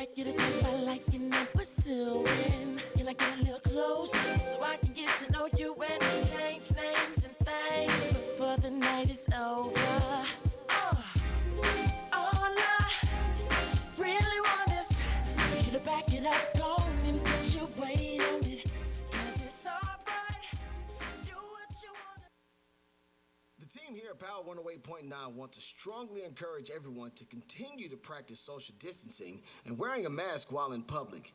right, get a type I like and I'm pursuing. Can I get a little closer so I can get to know you and exchange names and things before the night is over? All I really want is for you to back it up, go on and put your weight on it. 'Cause it's alright, do what you wanna. The team here at Power 108.9 want to strongly encourage everyone to continue to practice social distancing and wearing a mask while in public.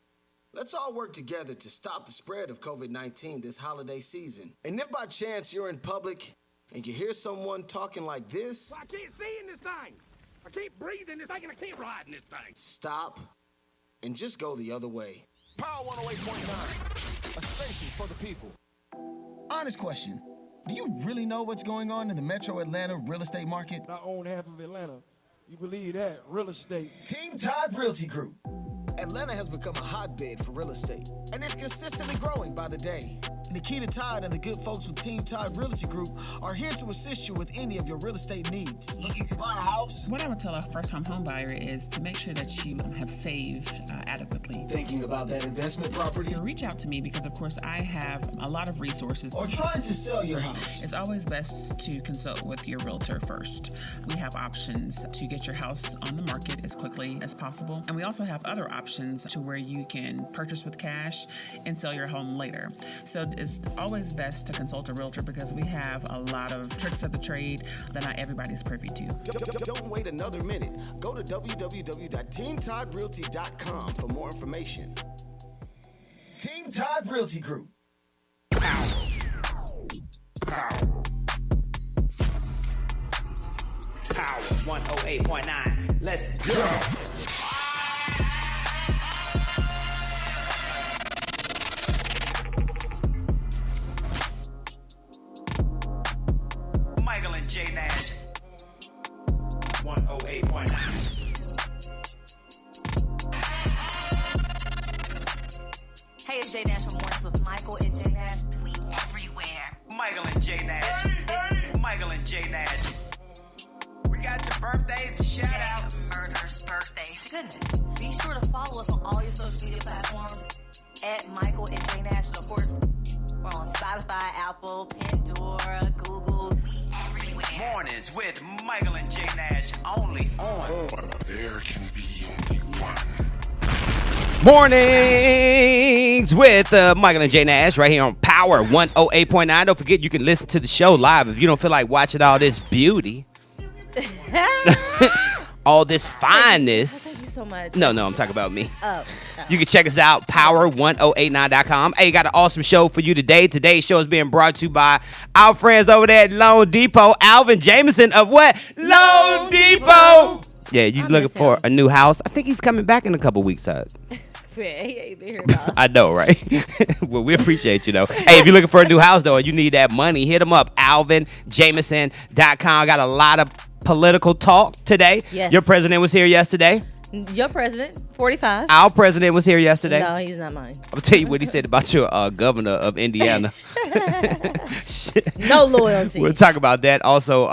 Let's all work together to stop the spread of COVID-19 this holiday season. And if by chance you're in public and you hear someone talking like this, I can't see in this thing. I can't breathe in this thing and I can't ride in this thing. stop and just go the other way. Power 108.9, a station for the people. Honest question. Do you really know what's going on in the Metro Atlanta real estate market? I own half of Atlanta. You believe that? Real estate. Team Todd Realty Group. Atlanta has become a hotbed for real estate, and it's consistently growing by the day. Nikita Todd and the good folks with Team Todd Realty Group are here to assist you with any of your real estate needs. Looking to buy a house? What I would tell a first-time home buyer is to make sure that you have saved adequately. Thinking about that investment property? Reach out to me because, of course, I have a lot of resources. Or trying to sell your house? It's always best to consult with your realtor first. We have options to get your house on the market as quickly as possible. And we also have other options to where you can purchase with cash and sell your home later. So it's always best to consult a realtor because we have a lot of tricks of the trade that not everybody's privy to. Don't wait another minute. Go to www.teamtoddrealty.com for more information. Team Todd Realty Group. Power 108.9. Let's go. Michael and J Nash. 108.9. Hey, it's J Nash from Mornings with Michael and J Nash. We everywhere. Michael and J Nash. Michael and J Nash. We got your birthdays and shout outs. Murders, birthdays. Goodness. Be sure to follow us on all your social media platforms at Michael and J Nash. And of course, we're on Spotify, Apple, Pandora, Google. We everywhere. Mornings with Michael and J Nash. Only on. There can be only one. Mornings with Michael and J Nash right here on Power 108.9. Don't forget you can listen to the show live if you don't feel like watching all this beauty. All this fineness. Thank you so much. No, I'm talking about me. Oh. You can check us out, power1089.com. Hey, got an awesome show for you today. Today's show is being brought to you by our friends over there at Loan Depot. Alvin Jameson of what? Loan Depot. Yeah, you looking for a new house? I think he's coming back in a couple weeks. Yeah, he ain't been here about. I know, right? Well, we appreciate you, though. Hey, if you're looking for a new house, though, and you need that money, hit him up, alvinjameson.com. Got a lot of political talk today. Yes. Your president was here yesterday. Your president, 45. Our president was here yesterday. No, he's not mine. I'll tell you what he said about your governor of Indiana. No loyalty. We'll talk about that. Also,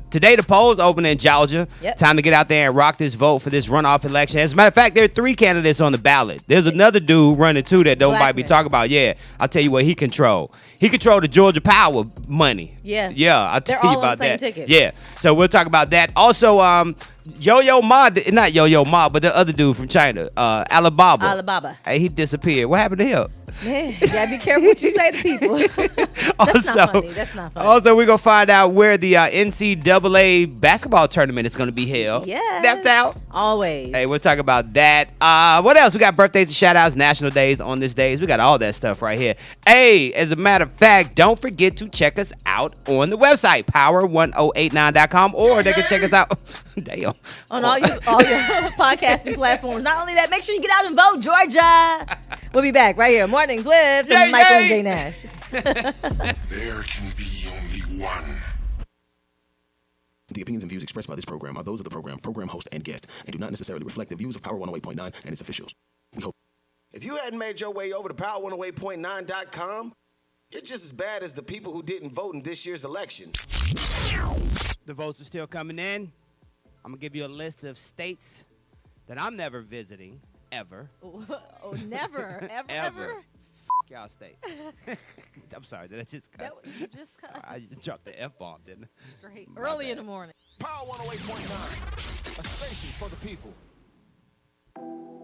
today the polls open in Georgia. Yep. Time to get out there and rock this vote for this runoff election. As a matter of fact, there are 3 candidates on the ballot. There's another dude running too that nobody be talking about. Yeah, I'll tell you what he control. He controlled the Georgia Power money. Yeah. Yeah, I'll tell you about They're all on the that. same ticket. Yeah. So we'll talk about that. Also, Yo-Yo Ma, not Yo-Yo Ma, but the other dude from China, Alibaba. Alibaba. Hey, he disappeared. What happened to him? Man, you gotta be careful what you say to people. That's not funny. That's not funny. Also, we're going to find out where the NCAA basketball tournament is going to be held. Yeah. Left out. Always. Hey, we'll talk about that. What else? We got birthdays and shout-outs, national days on this days. We got all that stuff right here. Hey, as a matter of fact, don't forget to check us out on the website, power1089.com, or they can check us out damn. On all your podcasting platforms. Not only that, make sure you get out and vote, Georgia. We'll be back right here. Mornings with Michael and J Nash. There can be only one. The opinions and views expressed by this program are those of the program host, and guest, and do not necessarily reflect the views of Power 108.9 and its officials. We hope. If you hadn't made your way over to power108.9.com, you're just as bad as the people who didn't vote in this year's election. The votes are still coming in. I'm going to give you a list of states that I'm never visiting ever. Oh, never, ever. F- y'all state. I'm sorry, did I just cut? You just cut I just dropped the F-bomb, didn't I? straight early in the morning. Power 108.9, a station for the people.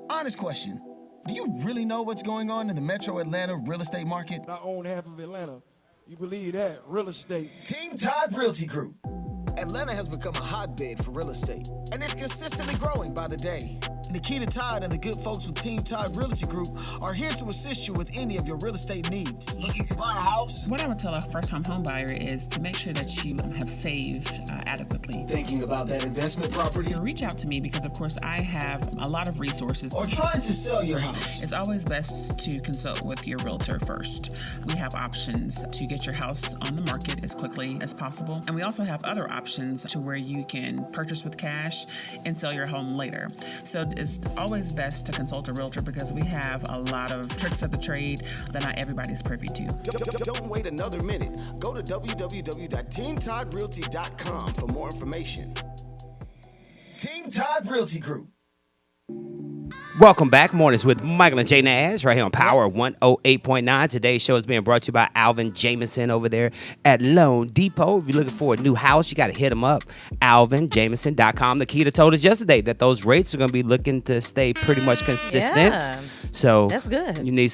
Honest question. Do you really know what's going on in the metro Atlanta real estate market? I own half of Atlanta. You believe that? Real estate. Team Todd Realty Group. Atlanta has become a hotbed for real estate, and it's consistently growing by the day. Nikita Todd and the good folks with Team Todd Realty Group are here to assist you with any of your real estate needs. Looking to buy a house? What I would tell a first-time home buyer is to make sure that you have saved adequately. Thinking about that investment property? Reach out to me because, of course, I have a lot of resources. Or trying to sell your house? It's always best to consult with your realtor first. We have options to get your house on the market as quickly as possible. And we also have other options to where you can purchase with cash and sell your home later. So it's always best to consult a realtor because we have a lot of tricks of the trade that not everybody's privy to. Don't wait another minute. Go to www.teamtoddrealty.com for more information. Team Todd Realty Group. Welcome back. Mornings with Michael and Jay Nash right here on Power 108.9. Today's show is being brought to you by Alvin Jameson over there at Loan Depot. If you're looking for a new house, you got to hit him up. AlvinJameson.com. Nikita told us yesterday that those rates are going to be looking to stay pretty much consistent. Yeah. So That's good. You need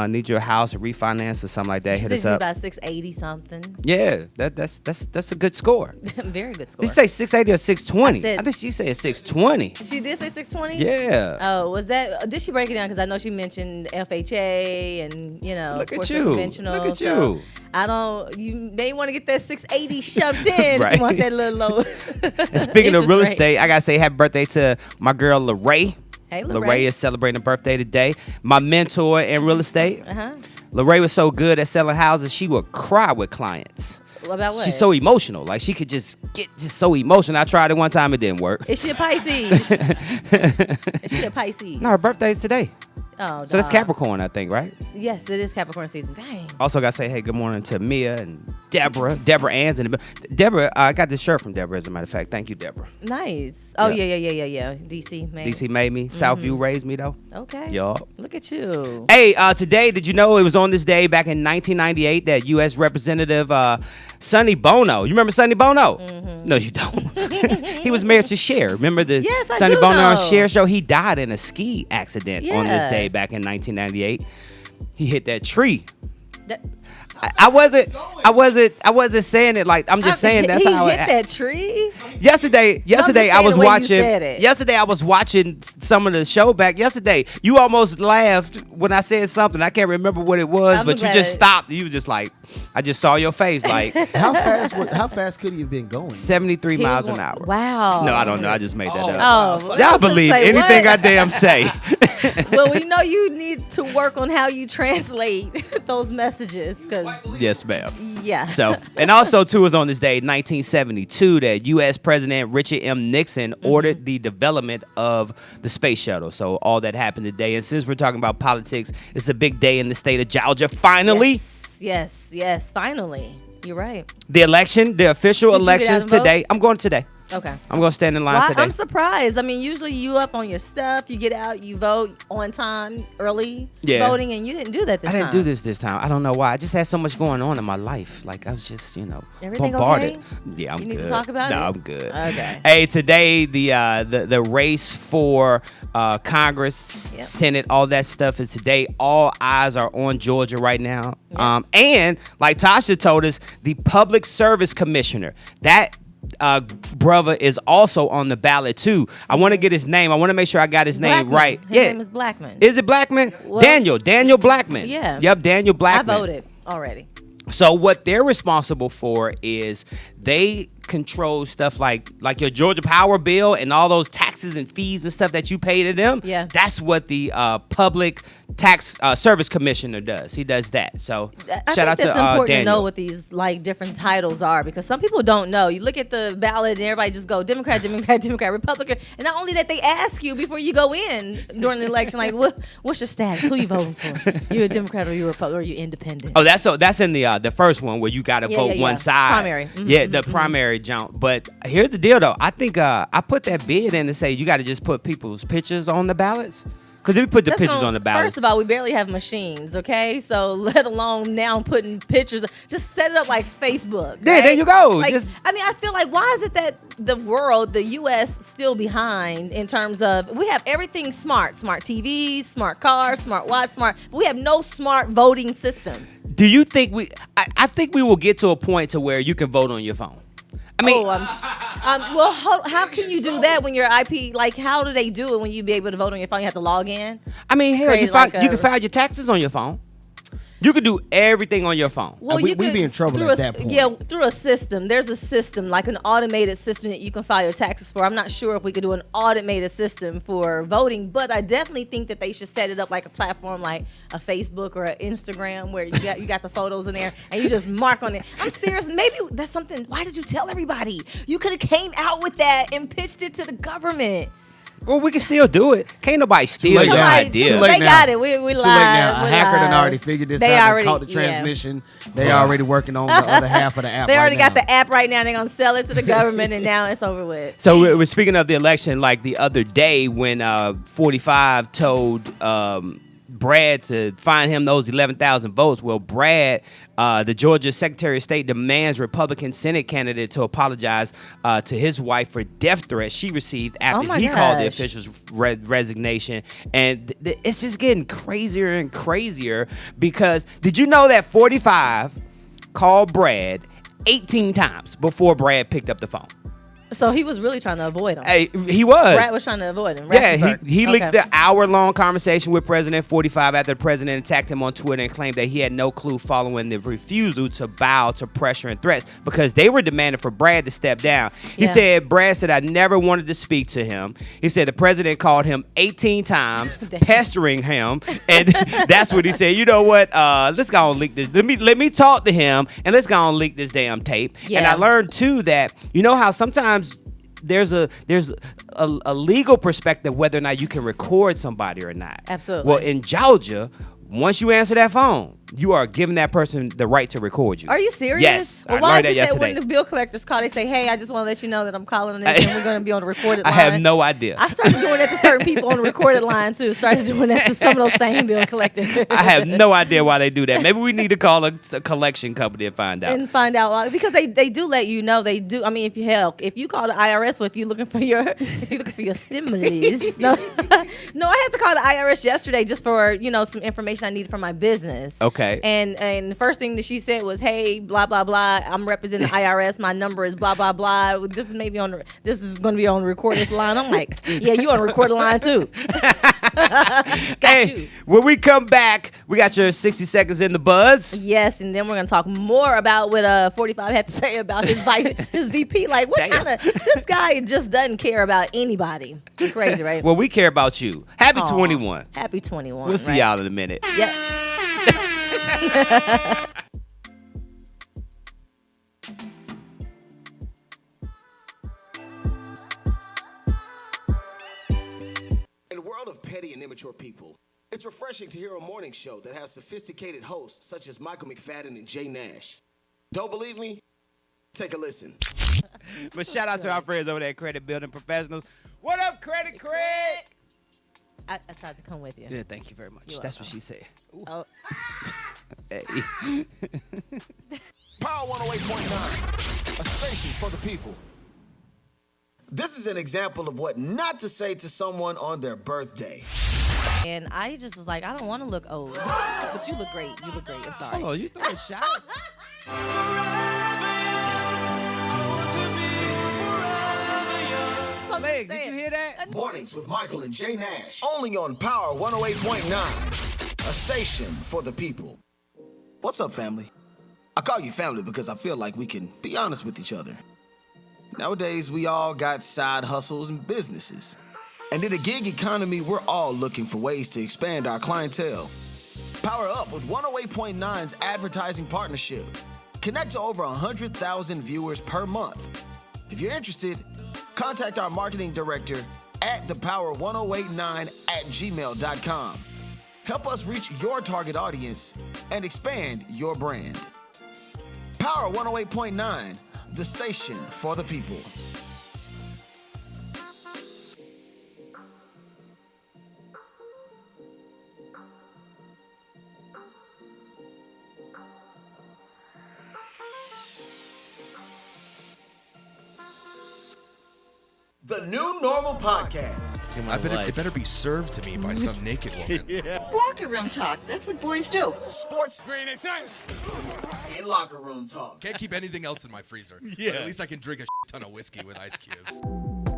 need your house or refinance or something like that. She Hit said us you up. about 680 something. Yeah, that's a good score. Very good score. Did you say 680 or 620? I I think she said 620. She did say 620? Yeah. Oh, was that? Did she break it down? Because I know she mentioned FHA and Look of course, at you. conventional. Look at so you. I don't. You may want to get that 680 shoved in. Right. You want that little low. And speaking of real interest rate. estate, I gotta say happy birthday to my girl Lorraine. Hey, Lorraine is celebrating a birthday today. My mentor in real estate. Uh-huh. Lorraine was so good at selling houses, she would cry with clients. About what? She's so emotional. Like she could just get so emotional. I tried it one time, it didn't work. Is she a Pisces? Is she a Pisces? No, her birthday's today. Oh, So that's dog. Capricorn, I think, right? Yes, it is Capricorn season. Dang. Also got to say, hey, good morning to Mia and Deborah. Deborah Ann's in the Deborah, I got this shirt from Deborah, as a matter of fact. Thank you, Deborah. Nice. Oh, Yeah. yeah. DC made. DC made me. Southview raised me, though. Okay. Yup. Look at you. Hey, today, did you know it was on this day back in 1998 that U.S. Representative Sonny Bono, you remember Sonny Bono? Mm-hmm. No, you don't. He was married to Cher. Remember the Yes, I Sonny do Bono on know. Cher show? He died in a ski accident on this Yeah. day back in 1998. He hit that tree. That- I wasn't saying it like I'm just saying that's he how hit it. that tree. Yesterday saying I was the way you watching. said it. Yesterday I was watching some of the show back. Yesterday you almost laughed when I said something. I can't remember what it was, I'm but you glad just it- stopped. You were just like, I just saw your face like How fast could he have been going? 73 He miles was an going- hour. Wow. No, I don't know. I just made that up. Oh, I was Y'all gonna believe say, anything what? I damn say. Well, we know you need to work on how you translate those messages, because Yes, ma'am. yeah. So, and also too was on this day, 1972, that U.S. President Richard M. Nixon ordered the development of the space shuttle. So all that happened today. And since we're talking about politics, it's a big day in the state of Georgia. Finally, Yes. Finally, you're right. the election, the official Did you get out elections and vote? today. I'm going today. Okay. I'm going to stand in line Well, today. I'm surprised. I mean, usually you up on your stuff, you get out, you vote on time, early voting, and you didn't do that this I time. didn't do this time. I don't know why. I just had so much going on in my life. Like I was just, Everything bombarded. okay? Yeah, I'm You good. need to talk about no, it? I'm good. Okay. Hey, today the race for Congress, Senate, all that stuff is today. All eyes are on Georgia right now. Yep. And like Tasha told us, the Public Service Commissioner, that brother is also on the ballot too. I want to get his name. I want to make sure I got his name Blackman. right. His Yeah. name is Blackman. Is it Blackman? Well, Daniel Blackman. Yeah. Yep, Daniel Blackman. I voted already. So what they're responsible for is they control stuff like your Georgia Power bill and all those taxes and fees and stuff that you pay to them. Yeah. That's what the Public Tax Service Commissioner does. He does that. So I shout out think to that's important to Daniel. know what these different titles are, because some people don't know. You look at the ballot and everybody just go Democrat, Republican, and not only that, they ask you before you go in during the election, like what's your status? Who you voting for? You a Democrat or you a Republican or you independent? Oh, that's in the first one where you got to vote one side. Primary. Mm-hmm, Yeah, the primary jump. But here's the deal, though. I think I put that bid in to say you got to just put people's pictures on the ballots. Because if we put the That's pictures gonna- on the ballot. First of all, we barely have machines, okay? So let alone now putting pictures. Just set it up like Facebook. Yeah, right? there you go. Like, Just- I mean, I feel like why is it that the world, the U.S. still behind in terms of we have everything smart TVs, smart cars, smart watch, smart. We have no smart voting system. Do you think I think we will get to a point to where you can vote on your phone. I mean, well, how can you do that when your IP? Like, how do they do it when you be able to vote on your phone? You have to log in. I mean, hell, you can file your taxes on your phone. You can do everything on your phone. Well, we'd be in trouble at that point. Yeah, through a system. There's a system, like an automated system that you can file your taxes for. I'm not sure if we could do an automated system for voting, but I definitely think that they should set it up like a platform like a Facebook or an Instagram where you got the photos in there and you just mark on it. I'm serious. Maybe that's something. Why did you tell everybody? You could have came out with that and pitched it to the government. Well, we can still do it. Can't nobody steal your idea. They got it. We live. Too late now. A hacker done already figured this out. They caught the yeah. transmission. They already working on the other half of the app. They already right got the app right now. They're gonna sell it to the government, and now it's over with. So we're speaking of the election, like the other day when 45 told Brad to find him those 11,000 votes. Well, Brad, the Georgia Secretary of State, demands Republican Senate candidate to apologize to his wife for death threats she received after he called the official's resignation. And it's just getting crazier and crazier because did you know that 45 called Brad 18 times before Brad picked up the phone? So he was really trying to avoid him. Hey, he was. Brad was trying to avoid him. Yeah, he leaked the hour-long conversation with President 45 after the president attacked him on Twitter and claimed that he had no clue following the refusal to bow to pressure and threats because they were demanding for Brad to step down. He said, Brad said, I never wanted to speak to him. He said the president called him 18 times, pestering him. And that's what he said. You know what? Let's go and leak this. Let me talk to him and let's go and leak this damn tape. Yeah. And I learned, too, that you know how sometimes there's a legal perspective whether or not you can record somebody or not. Absolutely. Well, in Georgia, once you answer that phone, you are giving that person the right to record you. Are you serious? Yes. Well, I why learned is that it yesterday. that when the bill collectors call, they say, hey, I just want to let you know that I'm calling on this and we're going to be on the recorded line? I have no idea. I started doing that to certain people on the recorded line, too. Started doing that to some of those same bill collectors. I have no idea why they do that. Maybe we need to call a collection company and find out. And find out why. Because they do let you know. They do. I mean, if you call the IRS, or if you're looking for your stimulus. No, I had to call the IRS yesterday just for, some information I needed for my business. Okay. And the first thing that she said was, hey, blah, blah, blah. I'm representing the IRS. My number is blah, blah, blah. This is going to be on the recorded line. I'm like, yeah, you on the recorded line too. Got you. When we come back, we got your 60 seconds in the buzz. Yes, and then we're going to talk more about what 45 had to say about his VP. Like, what kind of, this guy just doesn't care about anybody. It's crazy, right? Well, we care about you. Happy 21. Happy 21. We'll see y'all in a minute. Yeah. In a world of petty and immature people, it's refreshing to hear a morning show that has sophisticated hosts such as Michael McFadden and Jay Nash. Don't believe me? Take a listen. But shout out to our friends over there at Credit Building Professionals. What up, Credit Credit? I tried to come with you. Yeah, thank you very much. That's what she said. Oh. Hey. Power 108.9, a station for the people. This is an example of what not to say to someone on their birthday. And I just was like, I don't want to look old. But you look great. You look great. I'm sorry. Oh, you throwing shots? Legs, did you hear that? Mornings with Michael and Jay Nash. Only on Power 108.9, a station for the people. What's up, family? I call you family because I feel like we can be honest with each other. Nowadays, we all got side hustles and businesses. And in the gig economy, we're all looking for ways to expand our clientele. Power up with 108.9's advertising partnership. Connect to over 100,000 viewers per month. If you're interested, contact our marketing director at thepower1089@gmail.com. Help us reach your target audience and expand your brand. Power 108.9, the station for the people. The New Normal Podcast. It better be served to me by some naked woman. It's locker room talk. That's what boys do. Sports and locker room talk. Can't keep anything else in my freezer. Yeah. But at least I can drink a ton of whiskey with ice cubes.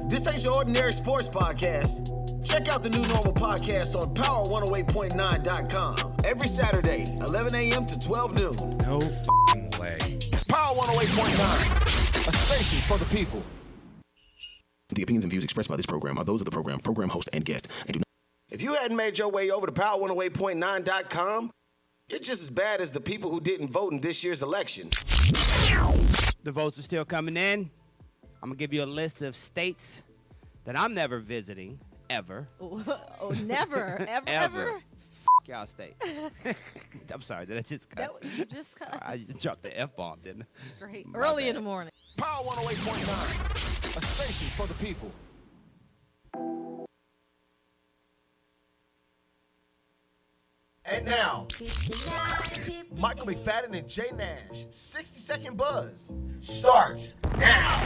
This ain't your ordinary sports podcast. Check out the New Normal Podcast on power108.9.com every Saturday, 11 a.m. to 12 noon. No f***ing way. Power 108.9, a station for the people. The opinions and views expressed by this program are those of the program host, and guest, and do not. If you hadn't made your way over to power108.9.com, you're just as bad as the people who didn't vote in this year's election. The votes are still coming in. I'm going to give you a list of states that I'm never visiting, ever. Oh, never, ever. F*** y'all state. I'm sorry, did I just cut? You just cut. I just dropped the F-bomb, didn't I? Straight. Early in the morning. Power 108.9, a station for the people. And now, Michael McFadden and Jay Nash, 60-second buzz, starts now.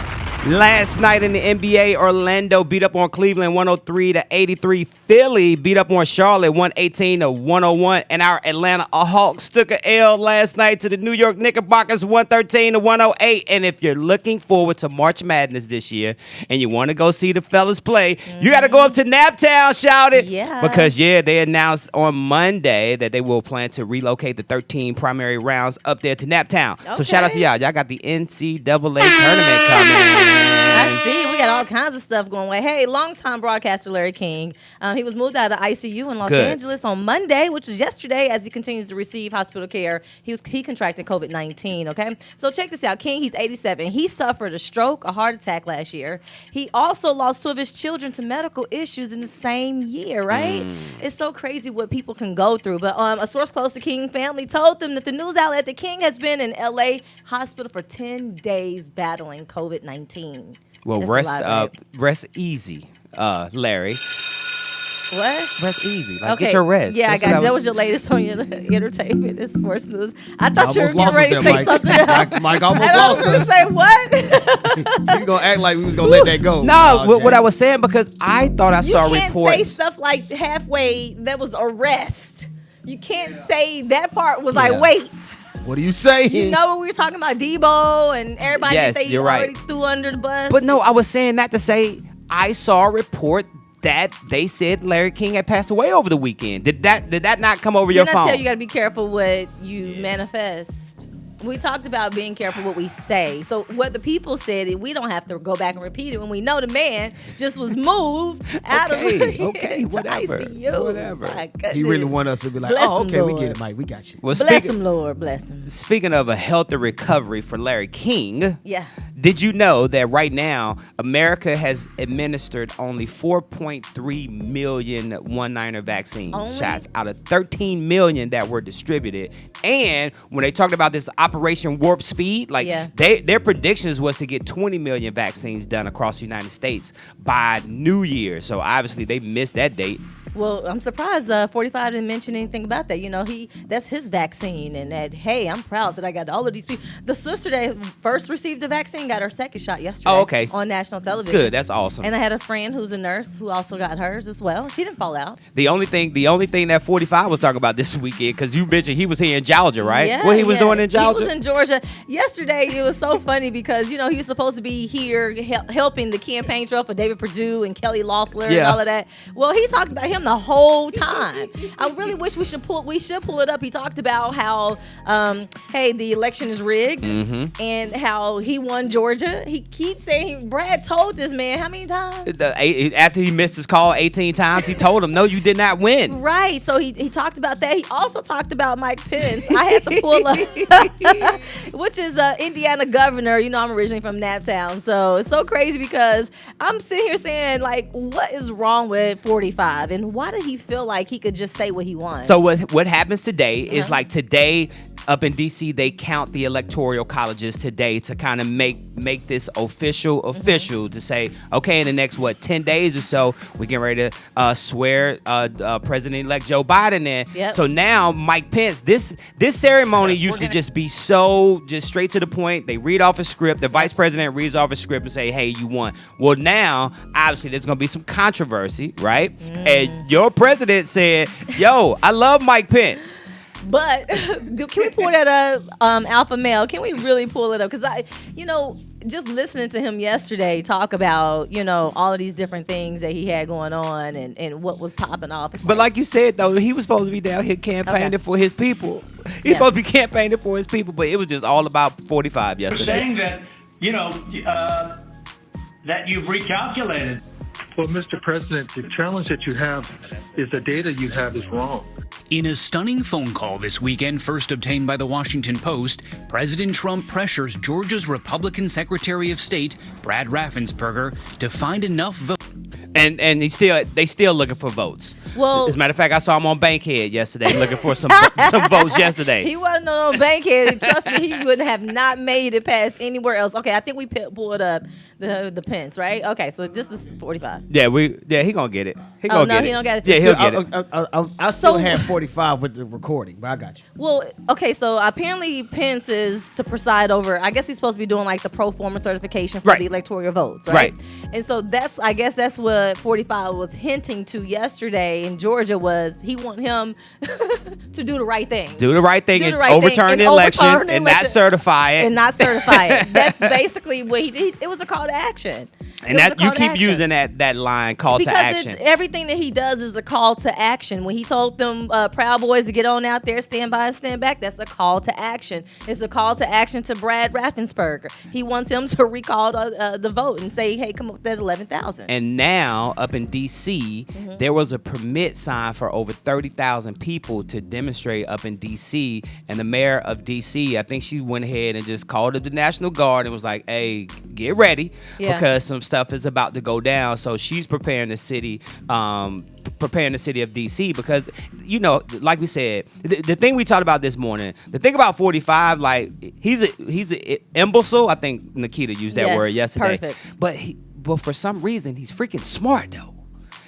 Last night in the NBA, Orlando beat up on Cleveland 103-83. Philly beat up on Charlotte 118-101. And our Atlanta Hawks took an L last night to the New York Knickerbockers 113-108. And if you're looking forward to March Madness this year and you want to go see the fellas play, you got to go up to Naptown, shout it. Yeah. Because, they announced on Monday that they will plan to relocate the 13 primary rounds up there to Naptown. Okay. So shout out to y'all. Y'all got the NCAA tournament coming. I see. We got all kinds of stuff going on. Hey, longtime broadcaster Larry King. He was moved out of ICU in Los Angeles on Monday, which was yesterday, as he continues to receive hospital care. He contracted COVID-19, okay? So check this out. King, he's 87. He suffered a stroke, a heart attack last year. He also lost 2 of his children to medical issues in the same year, right? It's so crazy what people can go through. But a source close to King family told them that the news outlet that King has been in L.A. hospital for 10 days battling COVID-19. Well, rest easy, Larry. What? Rest easy. Get your rest. Yeah, That's I got you. That was your latest on your entertainment and sports news. I thought you were getting ready to say something else. Mike almost lost us. I was going to say, what? You going to act like we was going to let that go. No, what I was saying, because I thought I saw reports. You can't say stuff like halfway, that was arrest. You can't say that part was like, wait. What are you saying? You know when we were talking about Debo and everybody that they already right. threw under the bus? But no, I was saying that to say I saw a report that they said Larry King had passed away over the weekend. Did that not come over your phone? I tell you got to be careful what you manifest. We talked about being careful what we say. So what the people said, we don't have to go back and repeat it when we know the man just was moved out of whatever. ICU. Whatever. He really want us to be like, Bless okay, him, we Lord. get it, Mike. We got you. Well, bless him, Lord. Bless him. Speaking of a healthy recovery for Larry King, yeah. Did you know that right now America has administered only 4.3 million one-niner vaccine shots out of 13 million that were distributed? And when they talked about this Operation Warp Speed, their predictions was to get 20 million vaccines done across the United States by New Year. So obviously they missed that date. Well, I'm surprised 45 didn't mention anything about that. You know, that's his vaccine, and that, hey, I'm proud that I got all of these people. The sister that first received the vaccine got her second shot yesterday on national television. Good, that's awesome. And I had a friend who's a nurse who also got hers as well. She didn't fall out. The only thing that 45 was talking about this weekend, because you mentioned he was here in Georgia, right? Yeah, what he was doing in Georgia? He was in Georgia. Yesterday, it was so funny because, he was supposed to be here helping the campaign trail for David Perdue and Kelly Loeffler and all of that. Well, he talked about him the whole time. I really wish we should pull it up. He talked about how, hey, the election is rigged and how he won Georgia. He keeps saying, Brad told this man how many times? After he missed his call 18 times, he told him, no, you did not win. Right. So he talked about that. He also talked about Mike Pence. I had to pull up, which is Indiana governor. I'm originally from Naptown. So it's so crazy because I'm sitting here saying, like, what is wrong with 45? And why did he feel like he could just say what he wants? So what happens today is like today, up in D.C., they count the electoral colleges today to kind of make this official to say, okay, in the next 10 days or so, we're getting ready to swear President-elect Joe Biden in. Yep. So now Mike Pence, this ceremony used to just be so just straight to the point. They read off a script. The vice president reads off a script and say, hey, you won. Well, now obviously there's gonna be some controversy, right? And your president said, yo, I love Mike Pence. But can we pull that up, Alpha Male? Can we really pull it up? Because just listening to him yesterday talk about, all of these different things that he had going on and what was popping off. But like you said, though, he was supposed to be down here campaigning for his people. He's supposed to be campaigning for his people, but it was just all about 45 yesterday. You're saying that, that you've recalculated. Well, Mr. President, the challenge that you have is the data you have is wrong. In a stunning phone call this weekend, first obtained by the Washington Post, President Trump pressures Georgia's Republican Secretary of State, Brad Raffensperger, to find enough votes. And they still looking for votes. Well, as a matter of fact, I saw him on Bankhead yesterday looking for some votes yesterday. He wasn't on Bankhead. Trust me, he would have not made it past anywhere else. Okay, I think we pulled up the Pence, right? Okay, so this is 45. Yeah, he gonna get it. He don't get it. Yeah, he'll get it. I still have 45 with the recording, but I got you. Well, okay, so apparently Pence is to preside over. I guess he's supposed to be doing like the pro forma certification for the electoral votes, right? And so I guess that's what 45 was hinting to yesterday in Georgia was he want him to do the right thing. Do the right thing and overturn the election and not certify it. That's basically what he did. It was a call to action. And that you keep using that line, call to action. Because everything that he does is a call to action. When he told them Proud Boys to get on out there, stand by and stand back, that's a call to action. It's a call to action to Brad Raffensperger. He wants him to recall the vote and say, hey, come up with that 11,000. And now, up in D.C., there was a permit signed for over 30,000 people to demonstrate up in D.C. And the mayor of D.C., I think she went ahead and just called up the National Guard and was like, hey, get ready because some stuff is about to go down. So she's preparing the city of D.C. because, like we said, the thing we talked about this morning, the thing about 45, like he's an imbecile. I think Nikita used that word yesterday. Perfect. But for some reason, he's freaking smart though.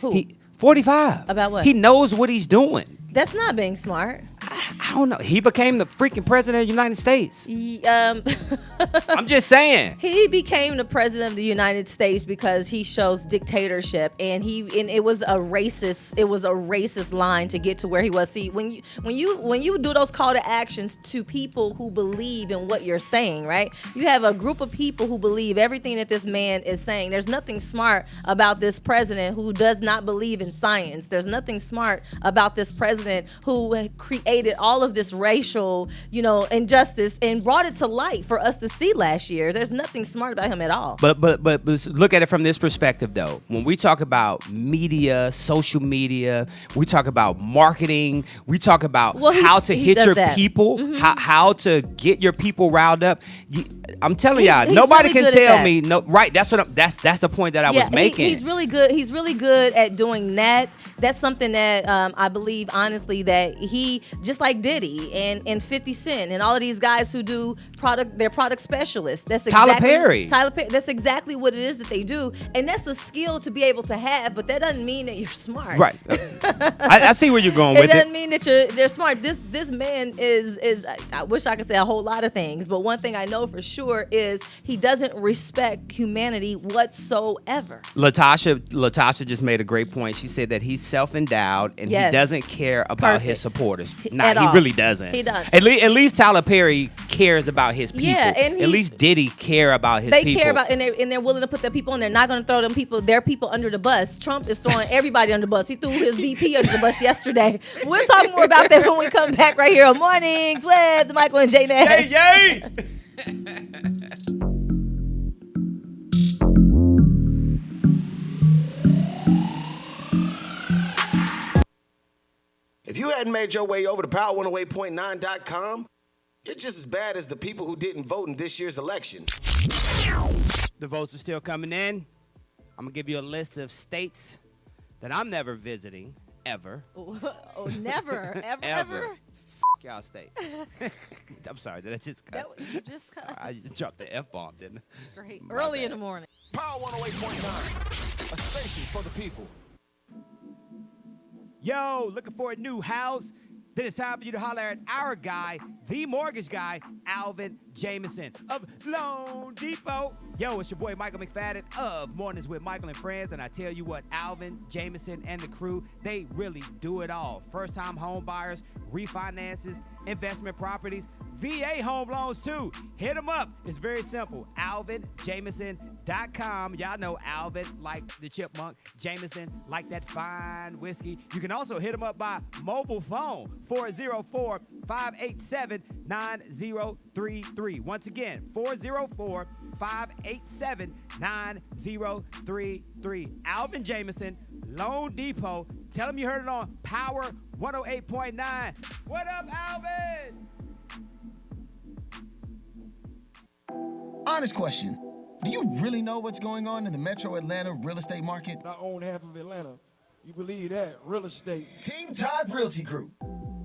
Who? 45. About what? He knows what he's doing. That's not being smart. I don't know. He became the freaking president of the United States. I'm just saying. He became the president of the United States because he shows dictatorship, and it was a racist line to get to where he was. See, when you do those call to actions to people who believe in what you're saying, right? You have a group of people who believe everything that this man is saying. There's nothing smart about this president who does not believe in science. There's nothing smart about this president who created all of this racial, injustice and brought it to light for us to see last year. There's nothing smart about him at all. But look at it from this perspective, though. When we talk about media, social media, we talk about marketing, we talk about how to hit your people, how to get your people riled up. I'm telling y'all, nobody really can tell me no. Right? That's the point that I was making. He's really good. He's really good at doing that. That's something that I believe honestly that he, just like Diddy and 50 Cent and all of these guys who do they're product specialists. That's exactly, Tyler Perry. That's exactly what it is that they do, and that's a skill to be able to have. But that doesn't mean that you're smart. Right. I see where you're going with it. It doesn't mean that they're smart. This man is. I wish I could say a whole lot of things, but one thing I know for sure is he doesn't respect humanity whatsoever. Latasha just made a great point. She said that he's self-endowed and he doesn't care about his supporters. He really doesn't. He doesn't. At least Tyler Perry cares about his people. Yeah, and at least Diddy care about his people. They care about, and they're willing to put their people, and they're not going to throw their people under the bus. Trump is throwing everybody under the bus. He threw his VP under the bus yesterday. We'll talk more about that when we come back right here on Mornings with the Michael and Jay Nash. Yay! If you hadn't made your way over to power108.9.com, you're just as bad as the people who didn't vote in this year's election. The votes are still coming in. I'm going to give you a list of states that I'm never visiting, ever. Oh, never, ever? fuck y'all state. I'm sorry, did I just cut? You just cut. I just dropped the F-bomb, didn't I? Straight. Early in the morning. Power 108.9, a station for the people. Yo, looking for a new house? Then it's time for you to holler at our guy, the mortgage guy, Alvin Jameson of Loan Depot. Yo, it's your boy Michael McFadden of Mornings with Michael and Friends, and I tell you what, Alvin Jameson and the crew, they really do it all. First-time home buyers, refinances, investment properties, VA home loans too. Hit them up. It's very simple. AlvinJameson.com. Y'all know Alvin like the chipmunk, Jameson like that fine whiskey. You can also hit them up by mobile phone, 404-587-9033. Once again, 404-587-9033. Alvin Jameson, Loan Depot. Tell them you heard it on Power 108.9. What up, Alvin? Honest question. Do you really know what's going on in the metro Atlanta real estate market? I own half of Atlanta. You believe that? Real estate. Team Todd Realty Group.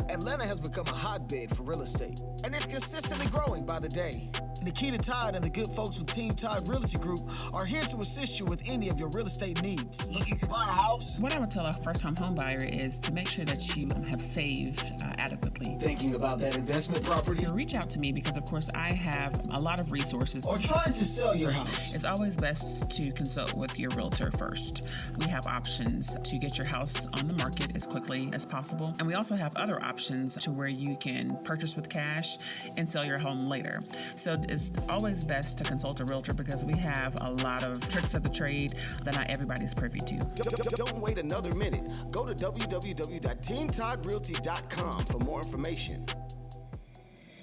Atlanta has become a hotbed for real estate, and it's consistently growing by the day. Nikita Todd and the good folks with Team Todd Realty Group are here to assist you with any of your real estate needs. Looking to buy a house? What I would tell a first-time home buyer is to make sure that you have saved adequately. Thinking about that investment property? You reach out to me because, of course, I have a lot of resources. Or trying to sell your house? It's always best to consult with your realtor first. We have options to get your house on the market as quickly as possible, and we also have other options to where you can purchase with cash and sell your home later. So it's always best to consult a realtor because we have a lot of tricks of the trade that not everybody's privy to. Don't wait another minute. Go to www.teamtoddrealty.com for more information.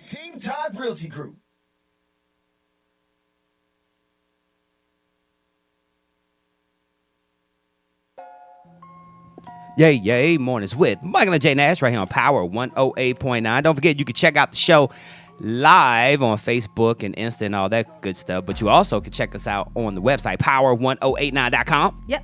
Team Todd Realty Group. Yay, mornings with Michael and J Nash right here on Power 108.9. Don't forget, you can check out the show live on Facebook and Insta and all that good stuff. But you also can check us out on the website, power1089.com. Yep.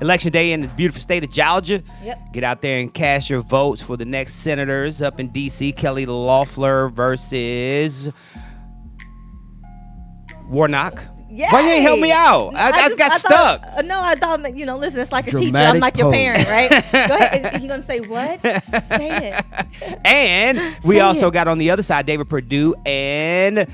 Election day in the beautiful state of Georgia. Yep. Get out there and cast your votes for the next senators up in D.C. Kelly Loeffler versus Warnock. Yay! Why you ain't help me out? I got stuck. No, I thought, listen, it's like a Dramatic teacher. I'm like your pose. parent, right? Go ahead. You going to say what? Say it. And we also got on the other side David Perdue and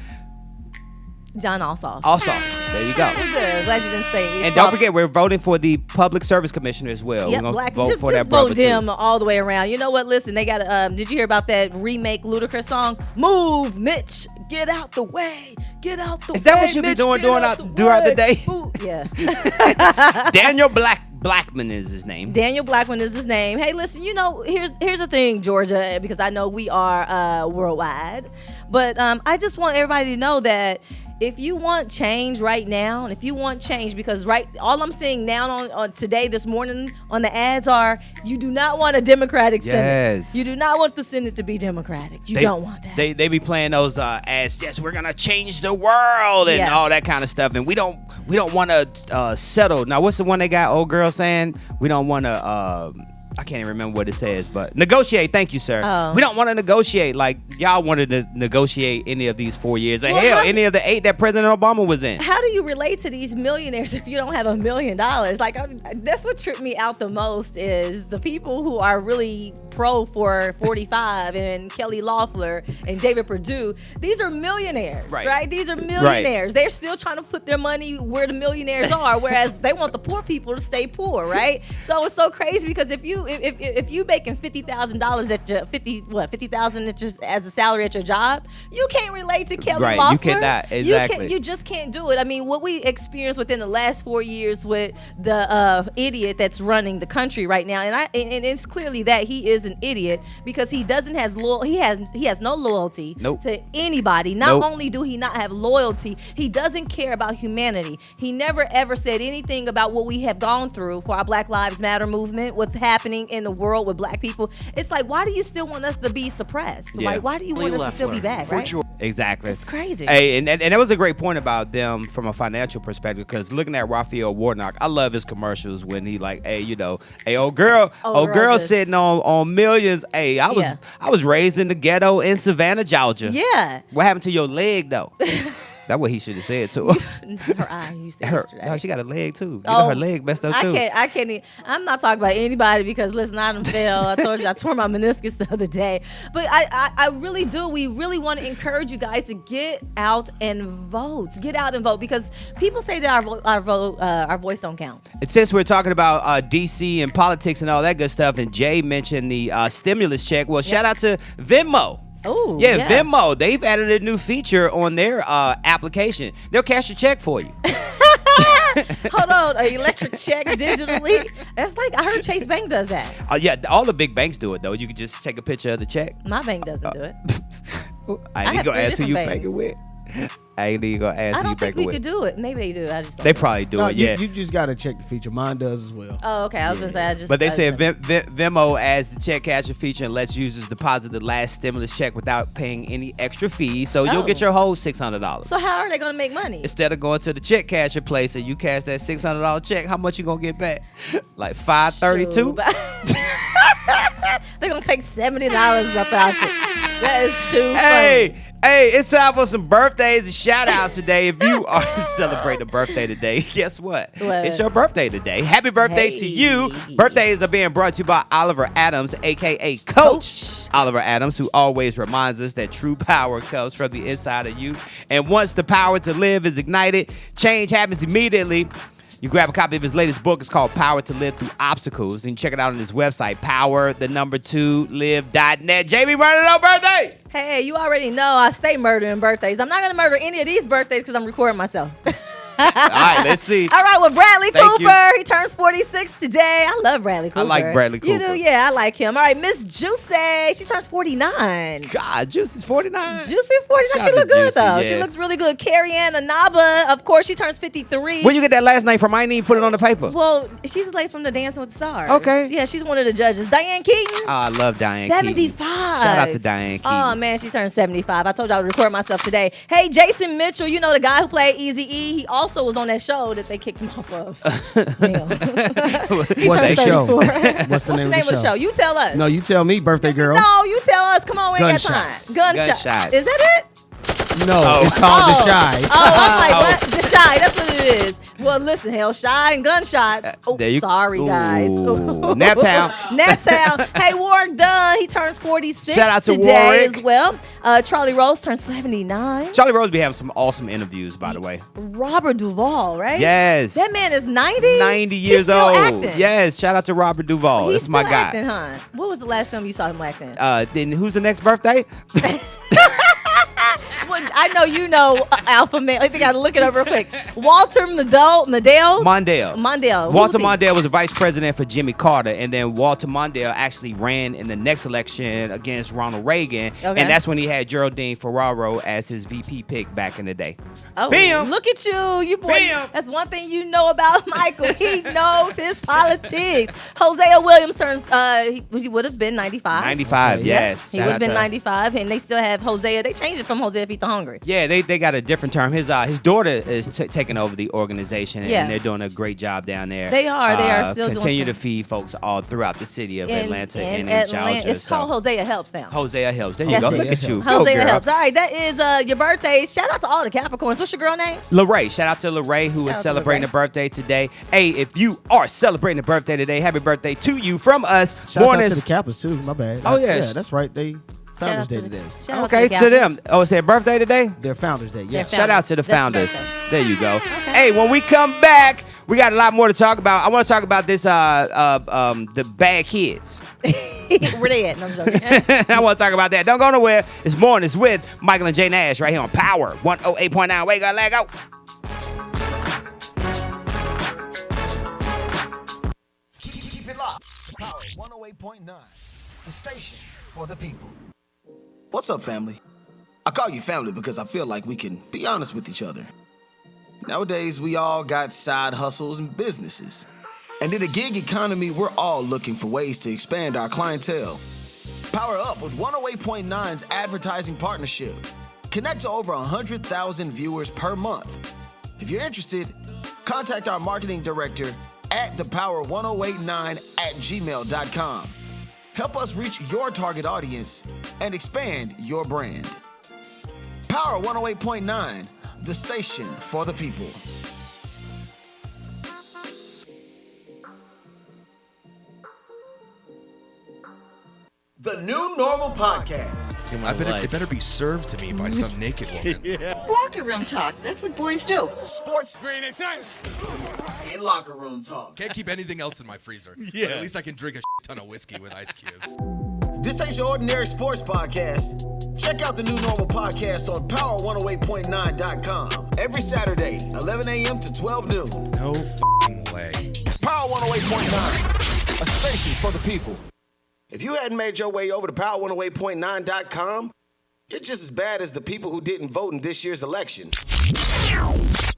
John Ossoff. There you go. We're good. Glad you didn't say. And don't forget, we're voting for the Public Service Commissioner as well. Yep, we're going black. to vote Just for that vote brother Dem too. all the way around. You know what? Listen, they got. Did you hear about that remake Ludacris song? Move, Mitch. Get out the way. Get out the way. Is that what you be doing throughout the day? Ooh, yeah. Daniel Blackman is his name. Daniel Blackman is his name. Hey, listen, here's the thing, Georgia, because I know we are worldwide, but I just want everybody to know that if you want change right now, and if you want change, because all I'm seeing now on today, this morning on the ads are, you do not want a Democratic Senate. You do not want the Senate to be Democratic. You don't want that. They be playing those ads. Yes, we're gonna change the world and all that kind of stuff, and we don't want to settle. Now, what's the one they got? Old girl saying we don't want to. I can't even remember what it says, but negotiate. Thank you, sir. Oh. We don't want to negotiate like y'all wanted to negotiate any of these 4 years. Or hell, any of the 8 that President Obama was in. How do you relate to these millionaires if you don't have $1 million? Like, that's what tripped me out the most is the people who are really pro for 45 and Kelly Loeffler and David Perdue. These are millionaires, right? These are millionaires. Right. They're still trying to put their money where the millionaires are, whereas they want the poor people to stay poor, right? So it's so crazy because if you making $50,000 at your $50,000 as a salary at your job, you can't relate to Kelly Loeffler. You cannot. Exactly. You just can't do it. I mean, what we experienced within the last 4 years with the idiot that's running the country right now, and it's clearly that he is an idiot because he has no loyalty to anybody. Not only do he not have loyalty, he doesn't care about humanity. He never ever said anything about what we have gone through for our Black Lives Matter movement, what's happening happening in the world with black people, it's like, why do you still want us to be suppressed? Yeah. Like, why do you want us to still be bad, right? Exactly. It's crazy. Hey, and that was a great point about them from a financial perspective, because looking at Raphael Warnock, I love his commercials when he like, hey, you know, hey, old girl just- sitting on millions. Hey, I was raised in the ghetto in Savannah, Georgia. Yeah. What happened to your leg though? That's what he should have said to her. Her eye, you said yesterday. No, she got a leg too. You know, her leg messed up too. I can't even, I'm not talking about anybody because listen, I done fell. I told you I tore my meniscus the other day. But I really do. We really want to encourage you guys to get out and vote. Get out and vote, because people say that our voice don't count. And since we're talking about DC and politics and all that good stuff, and Jay mentioned the stimulus check, well, shout out to Venmo. Oh, yeah, Venmo. They've added a new feature on their application. They'll cash your check for you. Hold on, an electric check digitally? That's like, I heard Chase Bank does that. Yeah, all the big banks do it, though. You can just take a picture of the check. My bank doesn't do it. I ain't have going to ask who you three banking with. I ain't even going to ask I who you don't think banking we with. could do it. Maybe they do. I just don't They know. probably do it, yeah. You just got to check the feature. Mine does as well. Oh, okay. I was going to say, But they said Venmo adds the check cashing feature and lets users deposit the last stimulus check without paying any extra fees. So you'll get your whole $600. So how are they going to make money? Instead of going to the check casher place and you cash that $600 check, how much you gonna get back? Like $532. They're going to take $70 up out you. That is too funny. Hey, it's time for some birthdays and shout outs today. If you are celebrating a birthday today, guess what? It's your birthday today. Happy birthday to you. Birthdays are being brought to you by Oliver Adams, a.k.a. Coach Oliver Adams, who always reminds us that true power comes from the inside of you. And once the power to live is ignited, change happens immediately. You grab a copy of his latest book. It's called Power to Live Through Obstacles. And you check it out on his website, power2live.net. Jamie, running on birthday. Hey, you already know I stay murdering birthdays. I'm not going to murder any of these birthdays because I'm recording myself. All right, let's see. All right, well, Bradley Thank Cooper. He turns 46 today. I love Bradley Cooper. I like Bradley Cooper. You do? Yeah, I like him. All right, Miss Juicy. She turns 49. God, Juicy's 49. Juicy 49. Shout She out look to good, Juicy, though. yeah. She looks really good. Carrie Ann Anaba, of course, she turns 53. Where you get that last name from? I ain't even put it on the paper. Well, she's like from the Dancing with the Stars. Okay. Yeah, she's one of the judges. Diane Keaton. Oh, I love Diane 75. Keaton. Shout out to Diane Keaton. Oh, man, she turned 75. I told you I would record myself today. Hey, Jason Mitchell, you know the guy who played Eazy-E. He also was on that show that they kicked him off of. What's the show? What's the name of the show? You tell us. No, you tell me, birthday girl. No, you tell us. Come on, we ain't got time. Gunshots. Gunshot. Is that it? No, it's called The Shy. Oh, I'm like, what? The Shy. That's what it is. Well, listen, hell, Shy and gunshots. Oh, sorry, guys. Naptown. Naptown. Hey, Warwick Dunn. He turns 46 Shout out to today Warwick. as well. Charlie Rose turns 79. Charlie Rose be having some awesome interviews, by the way. Robert Duvall, right? Yes. That man is 90. 90 years He's still old. acting. Yes. Shout out to Robert Duvall. He's That's my still guy. acting, huh? What was the last time you saw him acting? Then who's the next birthday? Well, I know you know Alpha Male. I think I gotta look it up real quick. Walter Mondale. Walter Mondale was the vice president for Jimmy Carter, and then Walter Mondale actually ran in the next election against Ronald Reagan, Okay. and that's when he had Geraldine Ferraro as his VP pick back in the day. Oh, Bam! look at you boy. Bam. That's one thing you know about Michael. He knows his politics. Hosea Williams turns. He would have been 95. 95, yes. He Shout would out have been to- 95, and they still have Hosea. They changed it from Hosea Feed the Hungry. Yeah, they got a different term. His daughter is taking over the organization, Yeah. and they're doing a great job down there. They are still doing continue to some- feed folks all throughout the city of Atlanta and in Atlanta. Georgia. It's called Hosea Helps now. Hosea Helps. There you That's go. it. Look at you. Go, Hosea girl. Helps. All right, that is your birthday. Shout out to all the Capricorns. What's your girl name? Lorraine. Shout out to Lorraine, who Shout is out to celebrating Lorraine. a birthday today. Hey, if you are celebrating a birthday today, happy birthday to you from us. Shout Born out as- to the Kappas too. My bad. Oh, yeah. Yeah, that's right. They Founders Day today. Okay, to them. Oh, it's their birthday today? Their Founders Day, yeah. Shout out to the That's founders. birthday. There you go. Hey, when we come back, we got a lot more to talk about. I want to talk about this, the bad kids. Where they at? No, I'm joking. I want to talk about that. Don't go nowhere. It's Mornings with Michael and Jay Nash right here on Power 108.9. Wait, got lag out. Keep it locked. Power 108.9. The station for the people. What's up, family? I call you family because I feel like we can be honest with each other. Nowadays, we all got side hustles and businesses. And in a gig economy, we're all looking for ways to expand our clientele. Power up with 108.9's advertising partnership. Connect to over 100,000 viewers per month. If you're interested, contact our marketing director at thepower1089@gmail.com. Help us reach your target audience and expand your brand. Power 108.9, the station for the people. The New Normal Podcast. It better be served to me by some naked woman. It's locker room talk. That's what boys do. Sports and locker room talk. Can't keep anything else in my freezer. Yeah. But at least I can drink a ton of whiskey with ice cubes. This ain't your ordinary sports podcast. Check out the New Normal Podcast on power108.9.com every Saturday, 11 a.m. to 12 noon. No f***ing way. Power 108.9, a station for the people. If you hadn't made your way over to power108.9.com, you're just as bad as the people who didn't vote in this year's election.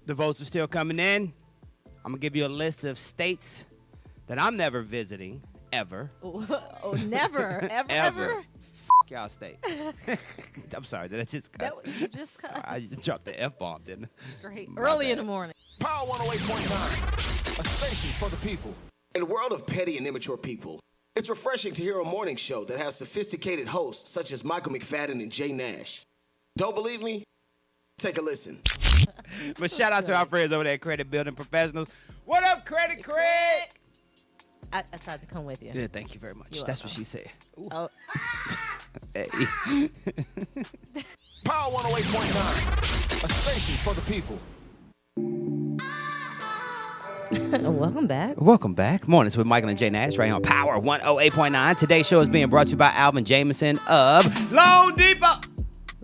The votes are still coming in. I'm going to give you a list of states that I'm never visiting, ever. Oh, never, ever, Ever. ever? F y'all state. I'm sorry, did I just cuss? You just cut. I dropped the F-bomb, didn't I? Straight. My Early in bad. the morning. Power 108.9, a station for the people. In a world of petty and immature people, it's refreshing to hear a morning show that has sophisticated hosts such as Michael McFadden and Jay Nash. Don't believe me? Take a listen. But shout out to our friends over there at Credit Building Professionals. What up, Credit Craig? I tried to come with you. Yeah, thank you very much. You're That's welcome. what she said. Ooh. Oh. Hey. Power 108.9, a station for the people. Welcome back. Welcome back. Mornings with Michael and Jay Nash right here on Power 108.9. Today's show is being brought to you by Alvin Jameson of Loan Depot.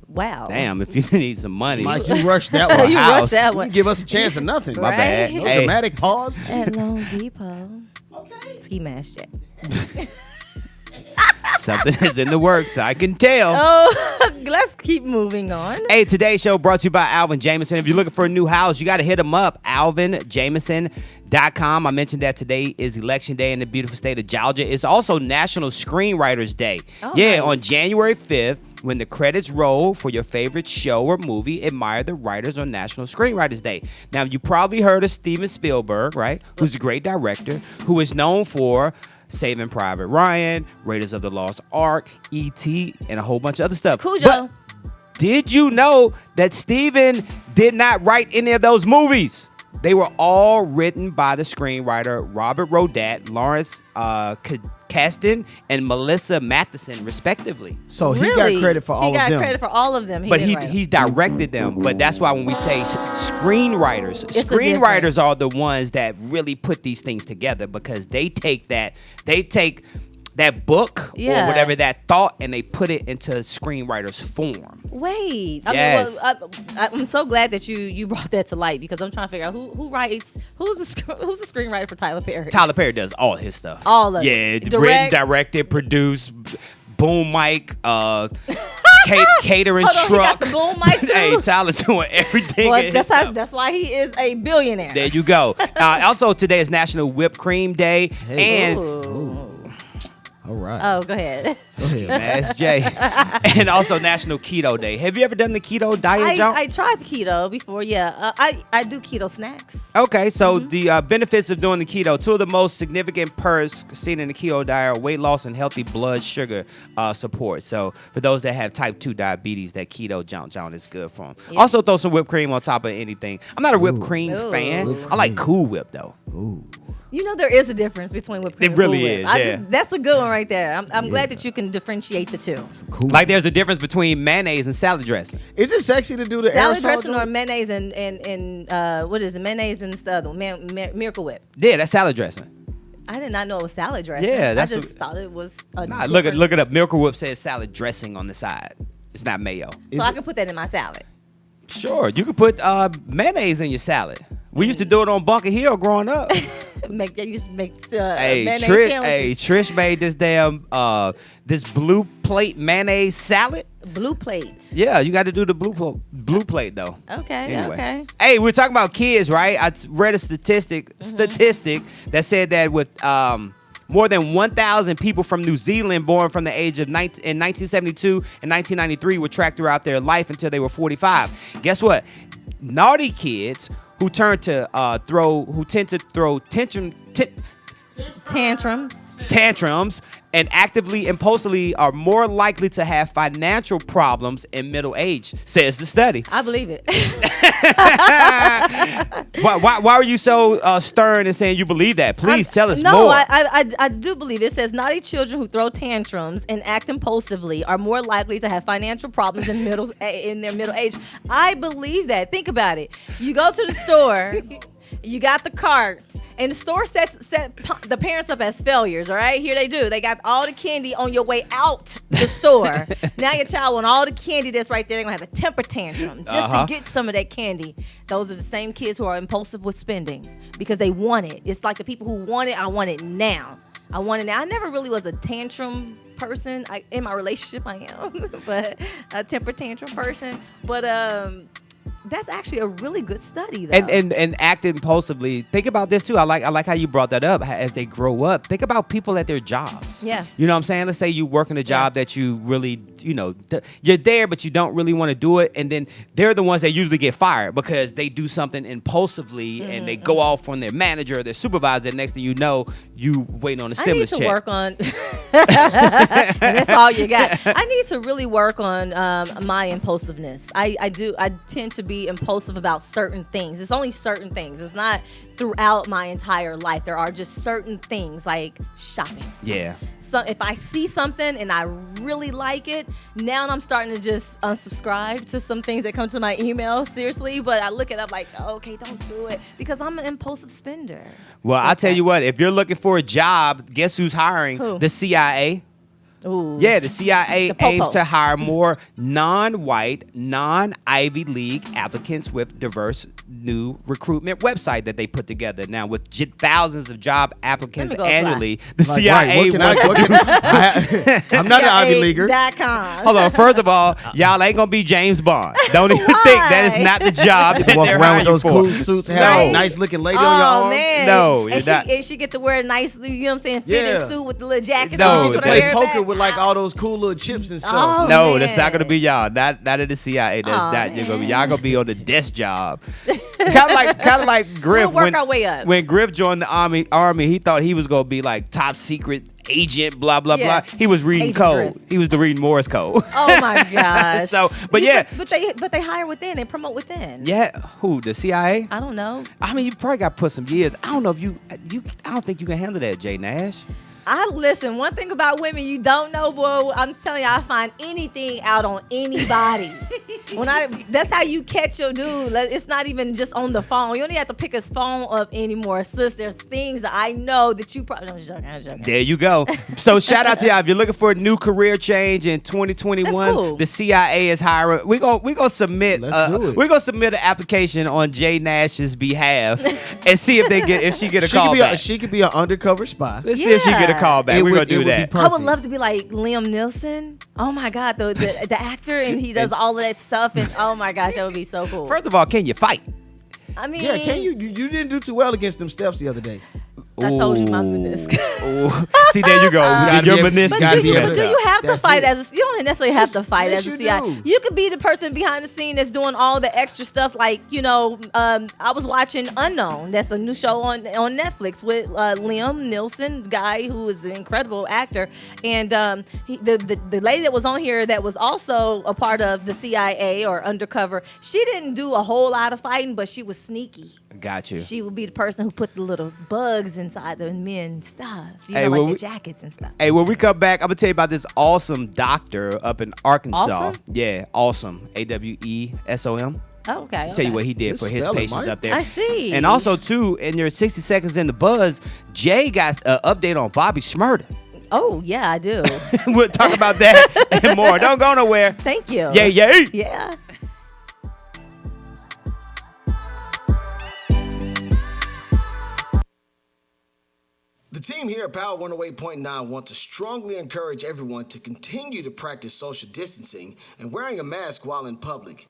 Wow. Damn, if you need some money. Mike, you rushed that one. You rushed that You one. didn't give us a chance of nothing. My bad. No Hey. dramatic pause. At Loan Depot. Okay. Ski Mask Jack. Something is in the works, I can tell. Oh, let's keep moving on. Hey, today's show brought to you by Alvin Jameson. If you're looking for a new house, you got to hit him up, alvinjameson.com. I mentioned that today is Election Day in the beautiful state of Georgia. It's also National Screenwriters Day. Oh, yeah, nice. on January 5th, when the credits roll for your favorite show or movie, admire the writers on National Screenwriters Day. Now, you probably heard of Steven Spielberg, right? Who's a great director, who is known for Saving Private Ryan, Raiders of the Lost Ark, E.T., and a whole bunch of other stuff. Cujo. But did you know that Steven did not write any of those movies? They were all written by the screenwriter Robert Rodat, Lawrence Kasdan, and Melissa Matheson, respectively. So he Really? got credit for all He of got them. credit for all of them. But didn't write them. he's directed them. But that's why when we say screenwriters, It's a screenwriters difference. are the ones that really put these things together, because they take that book Yeah. or whatever, that thought, and they put it into screenwriter's form. Wait. Yes. I'm so glad that you brought that to light, because I'm trying to figure out who's the screenwriter for Tyler Perry. Tyler Perry does all his stuff. All of it. Yeah, Direct. written, directed, produced, boom mic, catering Hold on, he truck. got the boom mic too? Hey, Tyler doing everything. Well, in that's his stuff. that's why he is a billionaire. There you go. Also, today is National Whipped Cream Day. And Ooh. All right. Oh, go ahead. Go ahead. Ask Jay. And also National Keto Day. Have you ever done the keto diet, John? I tried the keto before. Yeah, I do keto snacks. Okay, so the benefits of doing the keto. Two of the most significant perks seen in the keto diet are weight loss and healthy blood sugar support. So for those that have type 2 diabetes, that keto John is good for them. Yep. Also throw some whipped cream on top of anything. I'm not a whipped cream Ooh. fan. Whipped I like cream. Cool Whip though. Ooh. You know, there is a difference between whipped cream It really and Cool Whip. is, yeah. That's a good one right there. I'm glad that you can differentiate the two. Cool. Like there's a difference between mayonnaise and salad dressing. Is it sexy to do the Salad aerosol dressing or joint? mayonnaise and what is it? Mayonnaise and the other one, Miracle Whip. Yeah, that's salad dressing. I did not know it was salad dressing. Yeah, that's I just what- thought it was a Nah, different- look it up. Miracle Whip says salad dressing on the side. It's not mayo. So I can put that in my salad. Sure, you could put mayonnaise in your salad. We used to do it on Bunker Hill growing up. You just make Hey, mayonnaise sandwiches. Trish made this damn this blue plate mayonnaise salad. Blue plates. Yeah, you got to do the blue plate though. Okay. Anyway. Okay. Hey, we're talking about kids, right? I read a statistic that said that with more than 1,000 people from New Zealand born from the age of in 1972 and 1993 were tracked throughout their life until they were 45. Guess what? Naughty kids who tend to throw tantrums and actively impulsively are more likely to have financial problems in middle age, says the study. I believe it. Why are you so stern and saying you believe that? Please tell us more. No, I do believe it. It says naughty children who throw tantrums and act impulsively are more likely to have financial problems in their middle age. I believe that. Think about it. You go to the store, you got the cart, and the store set the parents up as failures, all right? Here they do. They got all the candy on your way out the store. Now your child want all the candy that's right there. They're going to have a temper tantrum just to get some of that candy. Those are the same kids who are impulsive with spending because they want it. It's like the people who want it, I want it now. I want it now. I never really was a tantrum person. In my relationship, I am, but a temper tantrum person. But that's actually a really good study, though. And act impulsively. Think about this too. I like how you brought that up. As they grow up, think about people at their jobs. Yeah. You know what I'm saying? Let's say you work in a job that you really, you're there, but you don't really want to do it, and then they're the ones that usually get fired because they do something impulsively and they go off on their manager or their supervisor. And next thing you know, you waiting on a stimulus check. I need to work on. And that's all you got. I need to really work on my impulsiveness. I do. I tend to be impulsive about certain things. It's only certain things. It's not throughout my entire life. There are just certain things like shopping. Yeah. So if I see something and I really like it, now I'm starting to just unsubscribe to some things that come to my email. Seriously, but I look at it, I'm like, okay, don't do it because I'm an impulsive spender. Well, I'll tell you what. If you're looking for a job, guess who's hiring? Who? The CIA. Ooh. Yeah, the CIA The aims popo. to hire more non-white, non-Ivy League applicants with diverse new recruitment website that they put together. Now, with thousands of job applicants annually, the CIA I'm not an Ivy Leaguer. Hold on. First of all, y'all ain't gonna be James Bond. Don't even think that is not the job that Walk they're around with hiring those for. cool suits, have a nice looking lady on your arm. Man. No, you're and not. and she get to wear a nice, you know what I'm saying, fitted suit with the little jacket No, on. You put can her play hair poker back. with like all those cool little chips and stuff. Oh, No, man. that's not gonna be y'all. Not at the CIA. That's not. You're gonna be. Y'all gonna be on the desk job. kind of like Griff. We'll work our way up. When Griff joined the army, he thought he was gonna be like top secret agent. Blah blah blah. He was reading Agent code. Griff. He was reading Morse code. Oh my gosh. But they hire within. They promote within. Yeah. Who? The CIA? I don't know. I mean, you probably got to put some years. I don't know if you. I don't think you can handle that, Jay Nash. Listen, one thing about women you don't know, boy, I'm telling you, I find anything out on anybody. That's how you catch your dude. It's not even just on the phone. You don't even have to pick his phone up anymore. Sis, there's things that I know that you probably... I'm joking. There you go. So shout out to y'all. If you're looking for a new career change in 2021, That's cool. the CIA is hiring. We're gonna submit we're gonna submit an application on Jay Nash's behalf and see if she get a call back. She could be an undercover spy. Let's see if she get a call back. We're gonna do that. I would love to be like Liam Neeson. Oh my God, the actor, and he does all of that stuff, and oh my gosh, that would be so cool. First of all, can you fight? I mean, yeah, can you? You didn't do too well against them steps the other day. I told you my meniscus. See, there you go. Your meniscus. But do you have to fight as a? You don't necessarily have to fight as a you CI. do. You could be the person behind the scene that's doing all the extra stuff. Like I was watching Unknown. That's a new show on Netflix with Liam Neeson, guy who is an incredible actor, and the lady that was on here that was also a part of the CIA or undercover. She didn't do a whole lot of fighting, but she was sneaky. Got you. She would be the person who put the little bugs inside the men's stuff. Hey, like when the we- jackets and stuff. Hey, when we come back, I'm gonna tell you about this awesome doctor up in Arkansas. Awesome? Yeah, awesome. AWESOM. Oh, okay. Tell you what he did for his patients up there. I see. And also, too, in your 60 seconds in the buzz, Jay got an update on Bobby Shmurda. Oh, yeah, I do. We'll talk about that and more. Don't go nowhere. Thank you. Yeah. Yeah. team here at Power 108.9 want to strongly encourage everyone to continue to practice social distancing and wearing a mask while in public.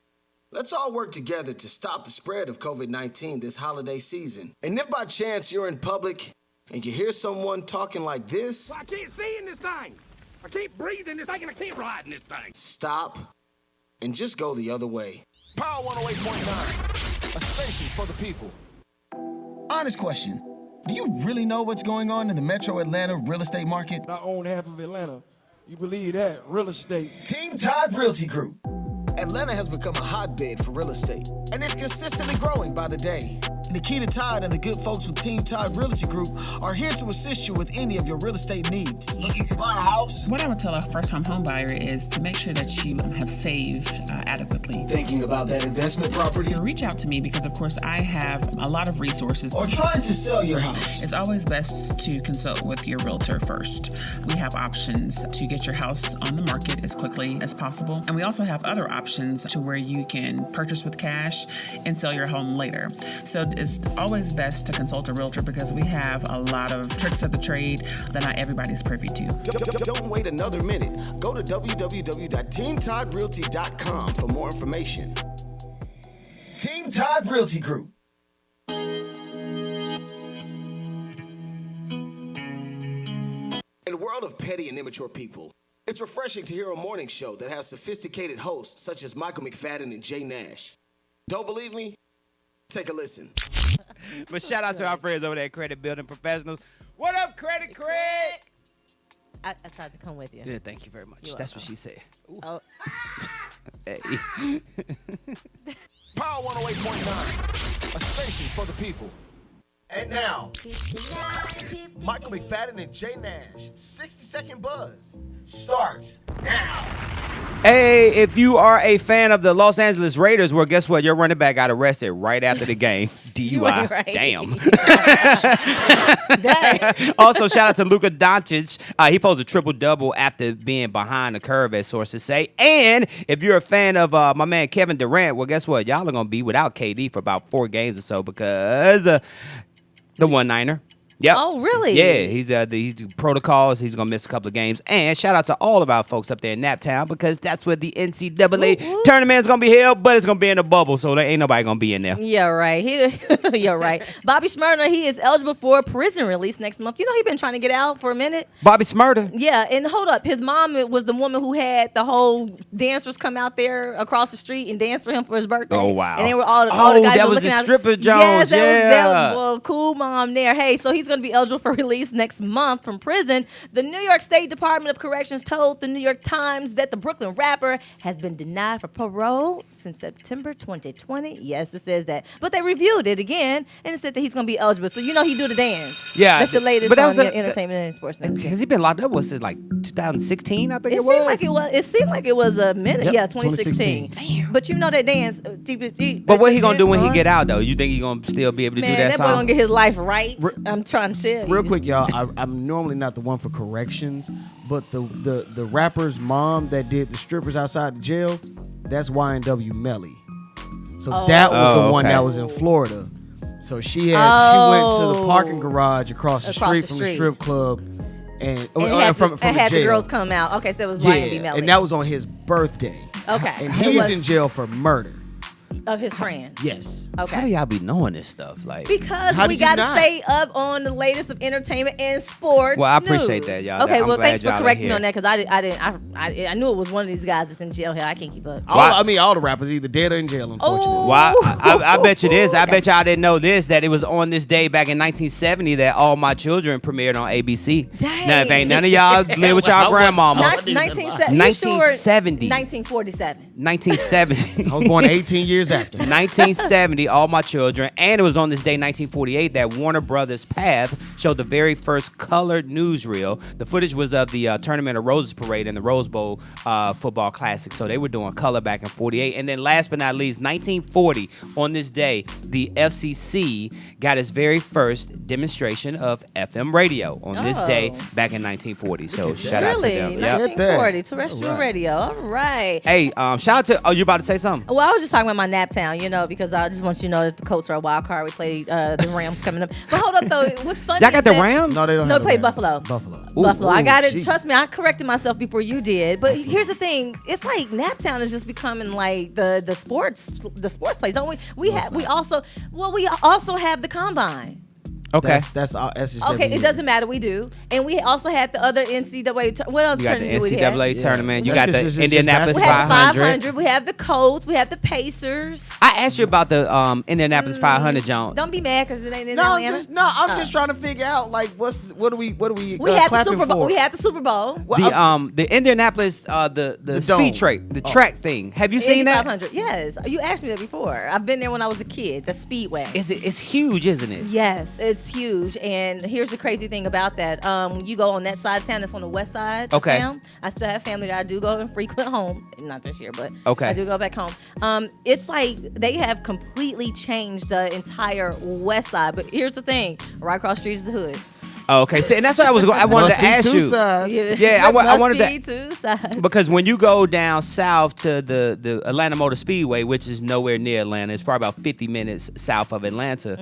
Let's all work together to stop the spread of COVID-19 this holiday season. And if by chance you're in public and you hear someone talking like this, Well, I can't see in this thing. I can't breathe in this thing, and I can't ride in this thing. stop and just go the other way. Power 108.9, a station for the people. Honest question. Do you really know what's going on in the Metro Atlanta real estate market? I own half of Atlanta. You believe that? Real estate. Team Todd Realty Group. Atlanta has become a hotbed for real estate, and it's consistently growing by the day. Nikita Todd and the good folks with Team Todd Realty Group are here to assist you with any of your real estate needs. Looking to buy a house? What I would tell a first-time home buyer is to make sure that you have saved adequately. Thinking about that investment property? Reach out to me because, of course, I have a lot of resources. Or trying to sell your house? It's always best to consult with your realtor first. We have options to get your house on the market as quickly as possible. And we also have other options to where you can purchase with cash and sell your home later. So it's always best to consult a realtor because we have a lot of tricks of the trade that not everybody's privy to. Don't wait another minute. Go to www.teamtoddrealty.com for more information. Team Todd Realty Group. In a world of petty and immature people, it's refreshing to hear a morning show that has sophisticated hosts such as Michael McFadden and Jay Nash. Don't believe me? Take a listen. But shout out to our friends over there at Credit Building Professionals. What up, Credit Credit? I tried to come with you. Yeah, thank you very much. That's what she said. Oh. Hey. Power 108.9, a station for the people. And now, Michael McFadden and Jay Nash, 60-second buzz, starts now. Hey, if you are a fan of the Los Angeles Raiders, well, guess what? Your running back got arrested right after the game. DUI. Right. Damn. Dang. Also, shout out to Luka Doncic. He posted a triple-double after being behind the curve, as sources say. And if you're a fan of my man Kevin Durant, well, guess what? Y'all are going to be without KD for about 4 games or so because the one-niner. Yep. Oh, really? Yeah, he's protocols. He's gonna miss a couple of games. And shout out to all of our folks up there in Naptown because that's where the NCAA tournament is gonna be held, but it's gonna be in a bubble, so there ain't nobody gonna be in there. Yeah, right. You're right. Bobby Shmurda, he is eligible for prison release next month. You know he's been trying to get out for a minute. Bobby Shmurda. Yeah, and hold up, his mom was the woman who had the whole dancers come out there across the street and dance for him for his birthday. Oh wow! And they were all the guys that were was looking the at stripper Yes, Jones. that was well, cool mom there. Hey, so he's going to be eligible for release next month from prison. The New York State Department of Corrections told the New York Times that the Brooklyn rapper has been denied for parole since September 2020. Yes, it says that. But they reviewed it again, and it said that he's going to be eligible. So you know he do the dance. Yeah. That's your latest but that on was your entertainment and sports news. Has he been locked up? Was it like 2016? I think It seemed like it was a minute. Yep, Yeah, 2016. Damn. But you know that dance. But what he gonna do when he get out though? You think he gonna still be able to do that boy song? gonna get his life right. I'm trying to tell you. Real quick, y'all. I'm normally not the one for corrections, but the rapper's mom that did the strippers outside the jail, that's YNW Melly. So that was the one that was in Florida. So she went to the parking garage across the street from the strip club, and from the jail. The girls come out. Okay, so it was YNW Melly. And that was on his birthday. Okay. And he's in jail for murder. Of his friends. Yes. Okay. How do y'all be knowing this stuff? Like because we got to stay up on the latest of entertainment and sports. Well, I appreciate that, y'all. Okay, I'm well, thanks glad for y'all correcting are me on that because I knew it was one of these guys that's in jail here. I can't keep up. All the rappers either dead or in jail, unfortunately. Well, I bet you this. I bet y'all didn't know this, that it was on this day back in 1970 that All My Children premiered on ABC. Dang. Now, if ain't none of y'all live with y'all grandmama. 1970. 1947. 1947. I was born 18 years after. 1970, All My Children, and it was on this day, 1948, that Warner Brothers Path showed the very first colored newsreel. The footage was of the Tournament of Roses parade and the Rose Bowl football classic. So they were doing color back in 48. And then last but not least, 1940, on this day, the FCC got its very first demonstration of FM radio on this day back in 1940. So shout out to them. Really? 1940, terrestrial radio. All right. Hey, shout out to, you about to say something? Well, I was just talking about my Naptown, because I just want want you to know that the Colts are a wild card. We played the Rams coming up. But hold up, though. What's funny Y'all got is the that- Rams? No, they don't No, have they played the Rams. Buffalo. Buffalo. I got it. Jeez. Trust me, I corrected myself before you did. But here's the thing: it's like Naptown is just becoming like the sports place, don't we? We also have the combine. Okay. That's just Okay, every it year. doesn't matter. We do, and we also had the other NCAA. What else? You got the tournament do we have? NCAA tournament. You That's got the just Indianapolis We have 500. 500. We have the Colts. We have the Pacers. I asked you about the Indianapolis 500, John. Don't be mad because it ain't in No, Atlanta. I'm just trying to figure out like what are we We had the clapping Super Bowl. for? We had the Super Bowl. The Indianapolis the dome. speed track, the track thing. Have you seen that? 500. Yes, you asked me that before. I've been there when I was a kid. The Speedway. It's huge, isn't it? Yes, it's huge. And here's the crazy thing about that. When you go on that side of town, it's on the west side Okay. of town. I still have family that I do go and frequent home. Not this year, but Okay. I do go back home. It's like they have completely changed the entire west side. But here's the thing: right across the street is the hood. Oh, okay, so and that's what I wanted Must to be ask two you. sides. Yeah, I Must wanted be to two sides. because when you go down south to the Atlanta Motor Speedway, which is nowhere near Atlanta, it's probably about 50 minutes south of Atlanta.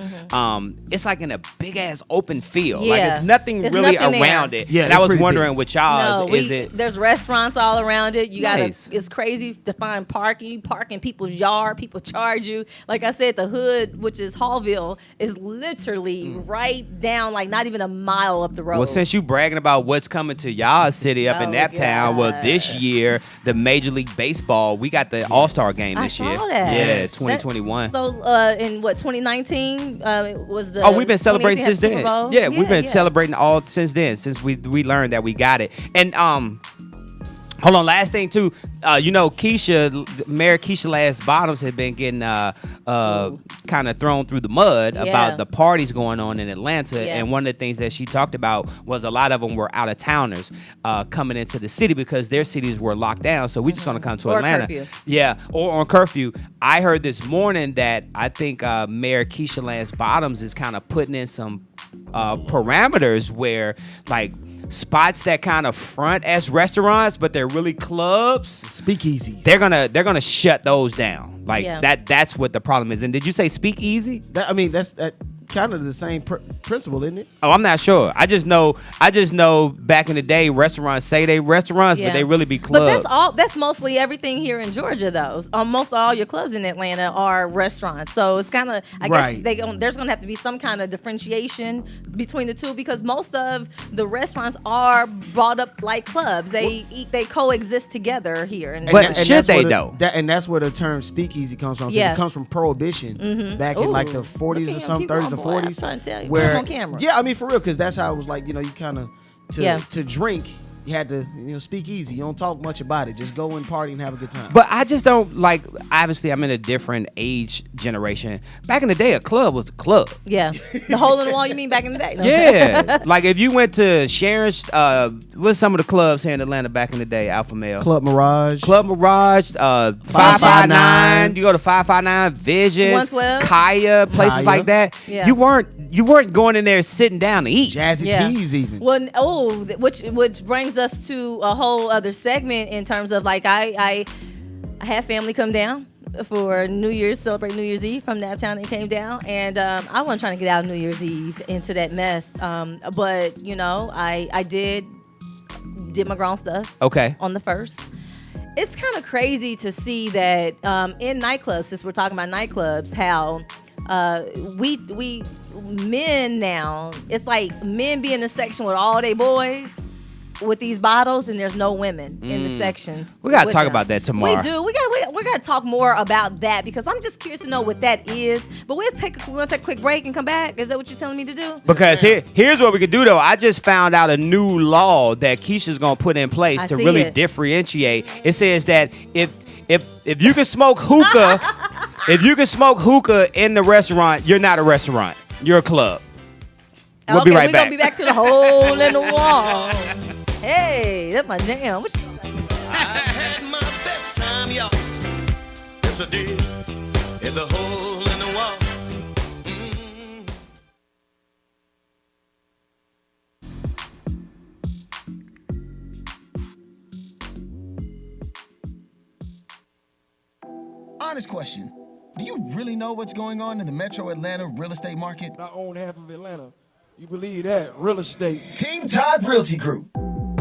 It's like in a big ass open field. Like Yeah. there's nothing There's really nothing there. around it. Yeah, and I it's was pretty wondering big. with y'all, No, is it? There's restaurants all around it. You Nice. It's crazy to find parking. You park in people's yard. People charge you. Like I said, the hood, which is Hallville, is literally right down, like not even a mile up the road. Well, since you bragging about what's coming to y'all city up in Oh, Naptown, well, this year the Major League Baseball, we got the All-Star game I this year. saw that. Yeah, 2021. So in what 2019 it was the. Oh, we've been celebrating 2018 since Super then. Bowl? Yeah, we've been yeah. celebrating all since then, since we learned that we got it. And hold on, last thing too. Mayor Keisha Last Bottoms had been getting kind of thrown through the mud about the parties going on in Atlanta. Yeah. And one of the things that she talked about was a lot of them were out of towners coming into the city because their cities were locked down. So we just want to come to Or Atlanta. curfew. Yeah, or on curfew. I heard this morning that I think Mayor Keisha Lance Bottoms is kind of putting in some parameters where like spots that kind of front as restaurants, but they're really clubs. Speakeasy. They're gonna shut those down. Like Yeah. that's what the problem is. And did you say speakeasy? That's kind of the same principle, isn't it? Oh, I'm not sure. I just know back in the day, restaurants say they restaurants, but they really be clubs. But that's mostly everything here in Georgia, though. Most all your clubs in Atlanta are restaurants. So it's kind of, I Right. guess there's going to have to be some kind of differentiation between the two because most of the restaurants are brought up like clubs. They coexist together here. And But should they, though? And that's where the term speakeasy comes from. 'Cause Yeah. It comes from prohibition back in like the 40s Look or at some him, 30s keep or on, boy. I'm 40s. trying to tell you. Put Where, him on camera. Yeah, I mean for real, because that's how it was like. You kind of Yeah. to drink. You had to speak easy. You don't talk much about it. Just go and party and have a good time. But I just don't like. Obviously, I'm in a different age generation. Back in the day, a club was a club. Yeah. The hole in the wall, you mean back in the day? No. Yeah, like if you went to Sharon's, what's some of the clubs here in Atlanta back in the day? Alpha Male, Club Mirage, 559. You go to 559, Visions, 112. Kaya, places Kaya. like that. Yeah. You weren't going in there sitting down to eat. Jazzy Yeah. Teas even. Well, which brings us to a whole other segment in terms of like I had family come down for celebrate New Year's Eve from Naptown and came down, and I wasn't trying to get out of New Year's Eve into that mess, but I did my grown stuff. Okay. On the first. It's kind of crazy to see that in nightclubs, since we're talking about nightclubs, how we men now, it's like men be in the section with all they boys with these bottles, and there's no women in the sections. We gotta with talk them. about that tomorrow. We do. We gotta talk more about that because I'm just curious to know what that is. But we'll take a quick break and come back. Is that what you're telling me to do? Because here's what we could do though. I just found out a new law that Keisha's gonna put in place I to see really it. differentiate. It says that if you can smoke hookah, if you can smoke hookah in the restaurant, you're not a restaurant. You're a club. We'll be right we're back. gonna be back to the hole in the wall. Hey, that's my jam. What you I had my best time, y'all. Yes, I did. In the hole in the wall. Honest question. Do you really know what's going on in the metro Atlanta real estate market? I own half of Atlanta. You believe that? Real estate. Team Todd Realty Group.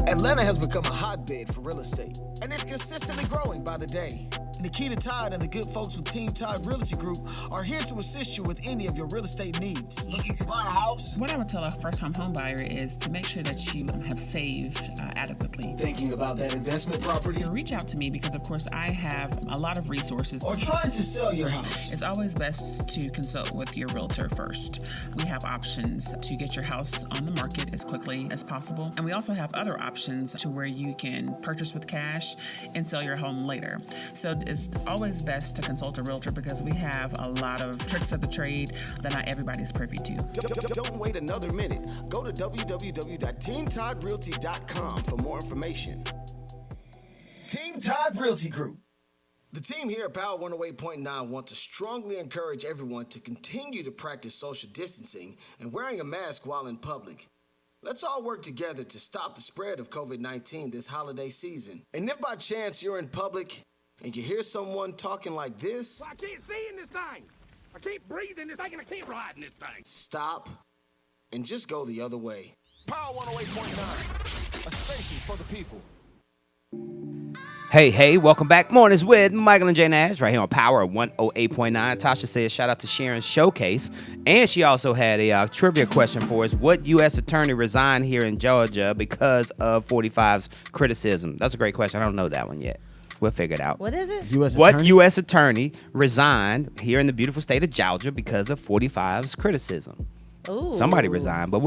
Atlanta has become a hotbed for real estate, and it's consistently growing by the day. Nikita Todd and the good folks with Team Todd Realty Group are here to assist you with any of your real estate needs. Looking to buy a house? What I would tell a first-time home buyer is to make sure that you have saved adequately. Thinking about that investment property? Reach out to me because, of course, I have a lot of resources. Or trying to sell your house? It's always best to consult with your realtor first. We have options to get your house on the market as quickly as possible. And we also have other options to where you can purchase with cash and sell your home later. So it's always best to consult a realtor because we have a lot of tricks of the trade that not everybody's privy to. Don't wait another minute. Go to www.teamtoddrealty.com for more information. Team Todd Realty Group. The team here at Power 108.9 want to strongly encourage everyone to continue to practice social distancing and wearing a mask while in public. Let's all work together to stop the spread of COVID-19 this holiday season. And if by chance you're in public and you hear someone talking like this, Well, I can't see in this thing. I can't breathe in this thing, and I can't ride in this thing. stop and just go the other way. Power 108.9, a station for the people. Hey, welcome back. Mornings with Michael and Jay Nash right here on Power 108.9. Tasha says shout out to Sharon's Showcase. And she also had a trivia question for us. What U.S. attorney resigned here in Georgia because of 45's criticism? That's a great question. I don't know that one yet. We'll figure it out. What is it? What U.S. attorney resigned here in the beautiful state of Georgia because of 45's criticism? Ooh. Somebody resigned, but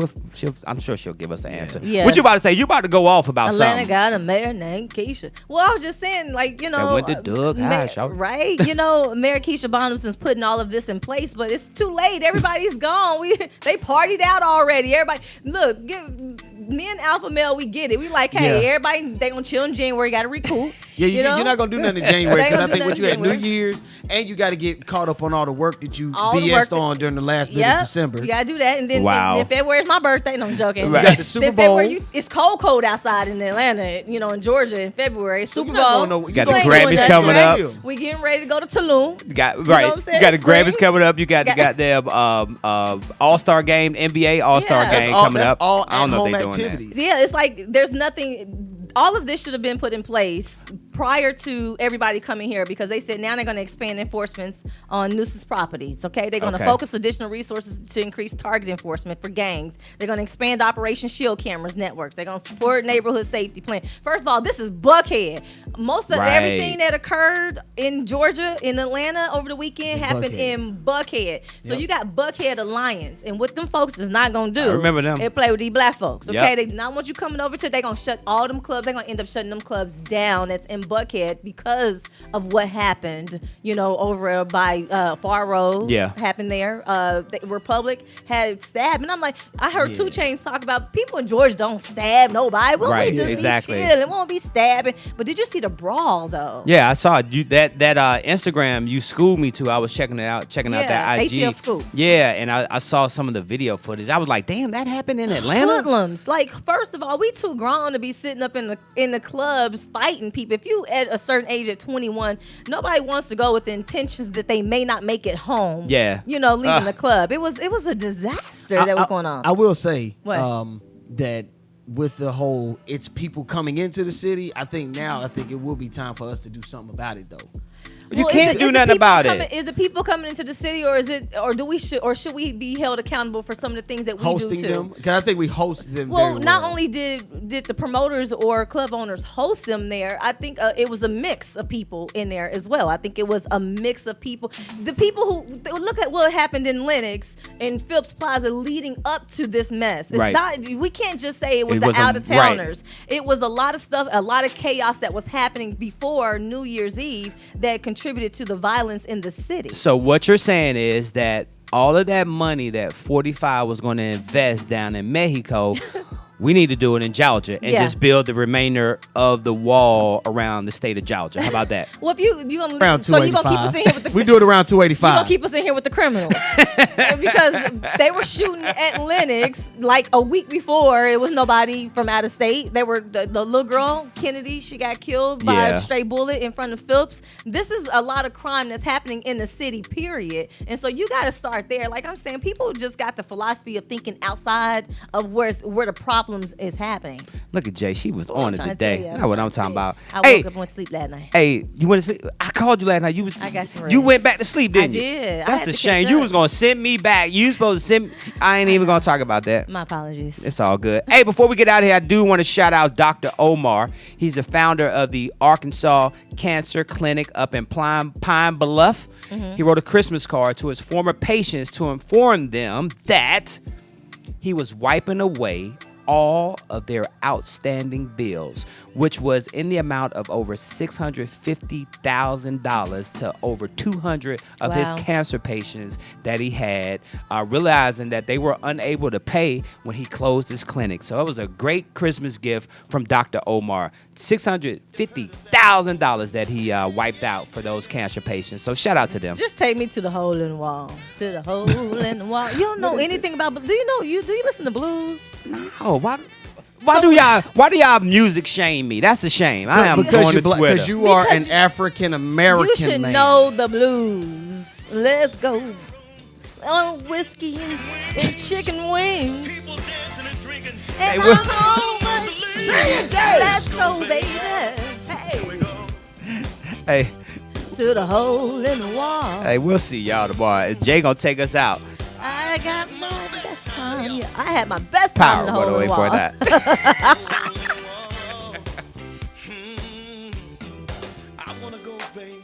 I'm sure she'll give us the answer. Yeah. What you about to say? You about to go off about Atlanta something. got a mayor named Keisha. Well, I was just saying, like, you know. That went to Doug Hash. Right? You know, Mayor Keisha Bonhamson's putting all of this in place, but it's too late. Everybody's gone. They partied out already. Everybody, look, me and Alpha Male, we get it. We like, hey, everybody, they gonna chill in January, got to recoup. Yeah, you know? you're not going to do nothing in January because I think what you had New January. Year's and you got to get caught up on all the work that you BS'd on during the last bit of December. You got to do that. And then Wow. in February's my birthday. No, I'm joking. Right. You got the Super Bowl. It's cold outside in Atlanta, you know, in Georgia in February. Super Bowl. You got the Grammys coming up. We getting ready to go to Tulum. You got You know what I'm saying? You got the It's spring. Grammys coming up. You got the All-Star game, NBA All-Star game coming up. all I don't know if at-home they doing activities. Yeah, it's like there's nothing. All of this should have been put in place prior to everybody coming here because they said now they're going to expand enforcements on nuisance properties. Okay, they're going to focus additional resources to increase target enforcement for gangs. They're going to expand Operation Shield cameras networks. They're going to support neighborhood safety plan. First of all, this is Buckhead. Most of everything that occurred in Georgia, in Atlanta over the weekend happened in Buckhead. So you got Buckhead Alliance, and what them folks is not going to do. I remember them. They play with these black folks. Okay, Yep. they do not want you coming over to. They're going to shut all them clubs. They're going to end up shutting them clubs down that's in Buckhead because of what happened, you know, over by Far Road. Yeah. Happened there. The Republic had stabbed. And I'm like, I heard 2 Chainz talk about people in Georgia don't stab nobody. Well, Right, we just exactly. be chilling. It won't be stabbing. But did you see the brawl, though? Yeah, I saw it. That Instagram you schooled me to. I was checking out that IG. ATL Scoop. Yeah, and I saw some of the video footage. I was like, damn, that happened in Atlanta? Hoodlums. Like, first of all, we too grown to be sitting up in the clubs fighting people. If you at a certain age at 21, nobody wants to go with the intentions that they may not make it home. Yeah. You know, leaving the club. It was a disaster that was going on. I will say What? that with the whole it's people coming into the city, I think it will be time for us to do something about it though. You can't do nothing about it. Is it people coming into the city, or should we be held accountable for some of the things that we Hosting do too? them, because I think we host them. Well, very not only did the promoters or club owners host them there, I think it was a mix of people in there as well. I think it was a mix of people. The people who look at what happened in Lenox and Phipps Plaza leading up to this mess. It's Right. not. We can't just say it was It the was out of towners. It was a lot of stuff, a lot of chaos that was happening before New Year's Eve that contributed to the violence in the city. So what you're saying is that all of that money that 45 was going to invest down in Mexico we need to do it in Georgia and Yeah. just build the remainder of the wall around the state of Georgia. How about that? Well, if you gonna Around so you gonna keep us in here with the we do it around you 285. gonna keep us in here with the criminals because they were shooting at Lennox like a week before. It was nobody from out of state. They were the little girl Kennedy. She got killed by Yeah. a stray bullet in front of Phillips. This is a lot of crime that's happening in the city. Period. And so you got to start there. Like I'm saying, people just got the philosophy of thinking outside of where the problems is happening. Look at Jay. She was on it trying to today. tell you. That's what I'm talking about. I woke Hey, up and went to sleep last night. hey, you went to sleep? I called you last night. You was. I got some You rest. went back to sleep, didn't I you? did. I That's had a to shame. catch You up. was gonna send me back. You supposed to send. I ain't even gonna talk about that. My apologies. It's all good. Hey, before we get out of here, I do want to shout out Dr. Omar. He's the founder of the Arkansas Cancer Clinic up in Pine Bluff. Mhm. He wrote a Christmas card to his former patients to inform them that he was wiping away all of their outstanding bills, which was in the amount of over $650,000 to over 200 of his Wow. cancer patients that he had, realizing that they were unable to pay when he closed his clinic. So it was a great Christmas gift from Dr. Omar. $650,000 that he wiped out for those cancer patients. So shout out to them. Just take me to the hole in the wall. To the hole in the wall. You don't know anything about. Do you know? Do you listen to blues? Oh, why do y'all music shame me? That's a shame. I am because going you to Twitter. because you are an African American You should man. know the blues. Let's go on whiskey and chicken wings. And we're- my home was let's go, baby. Hey, Hey, to the hole in the wall. hey, we'll see y'all tomorrow. Jay gonna take us out. I got my best time. Yeah, I had my best time in Power the hole in the 108.9. wall. I wanna go, baby.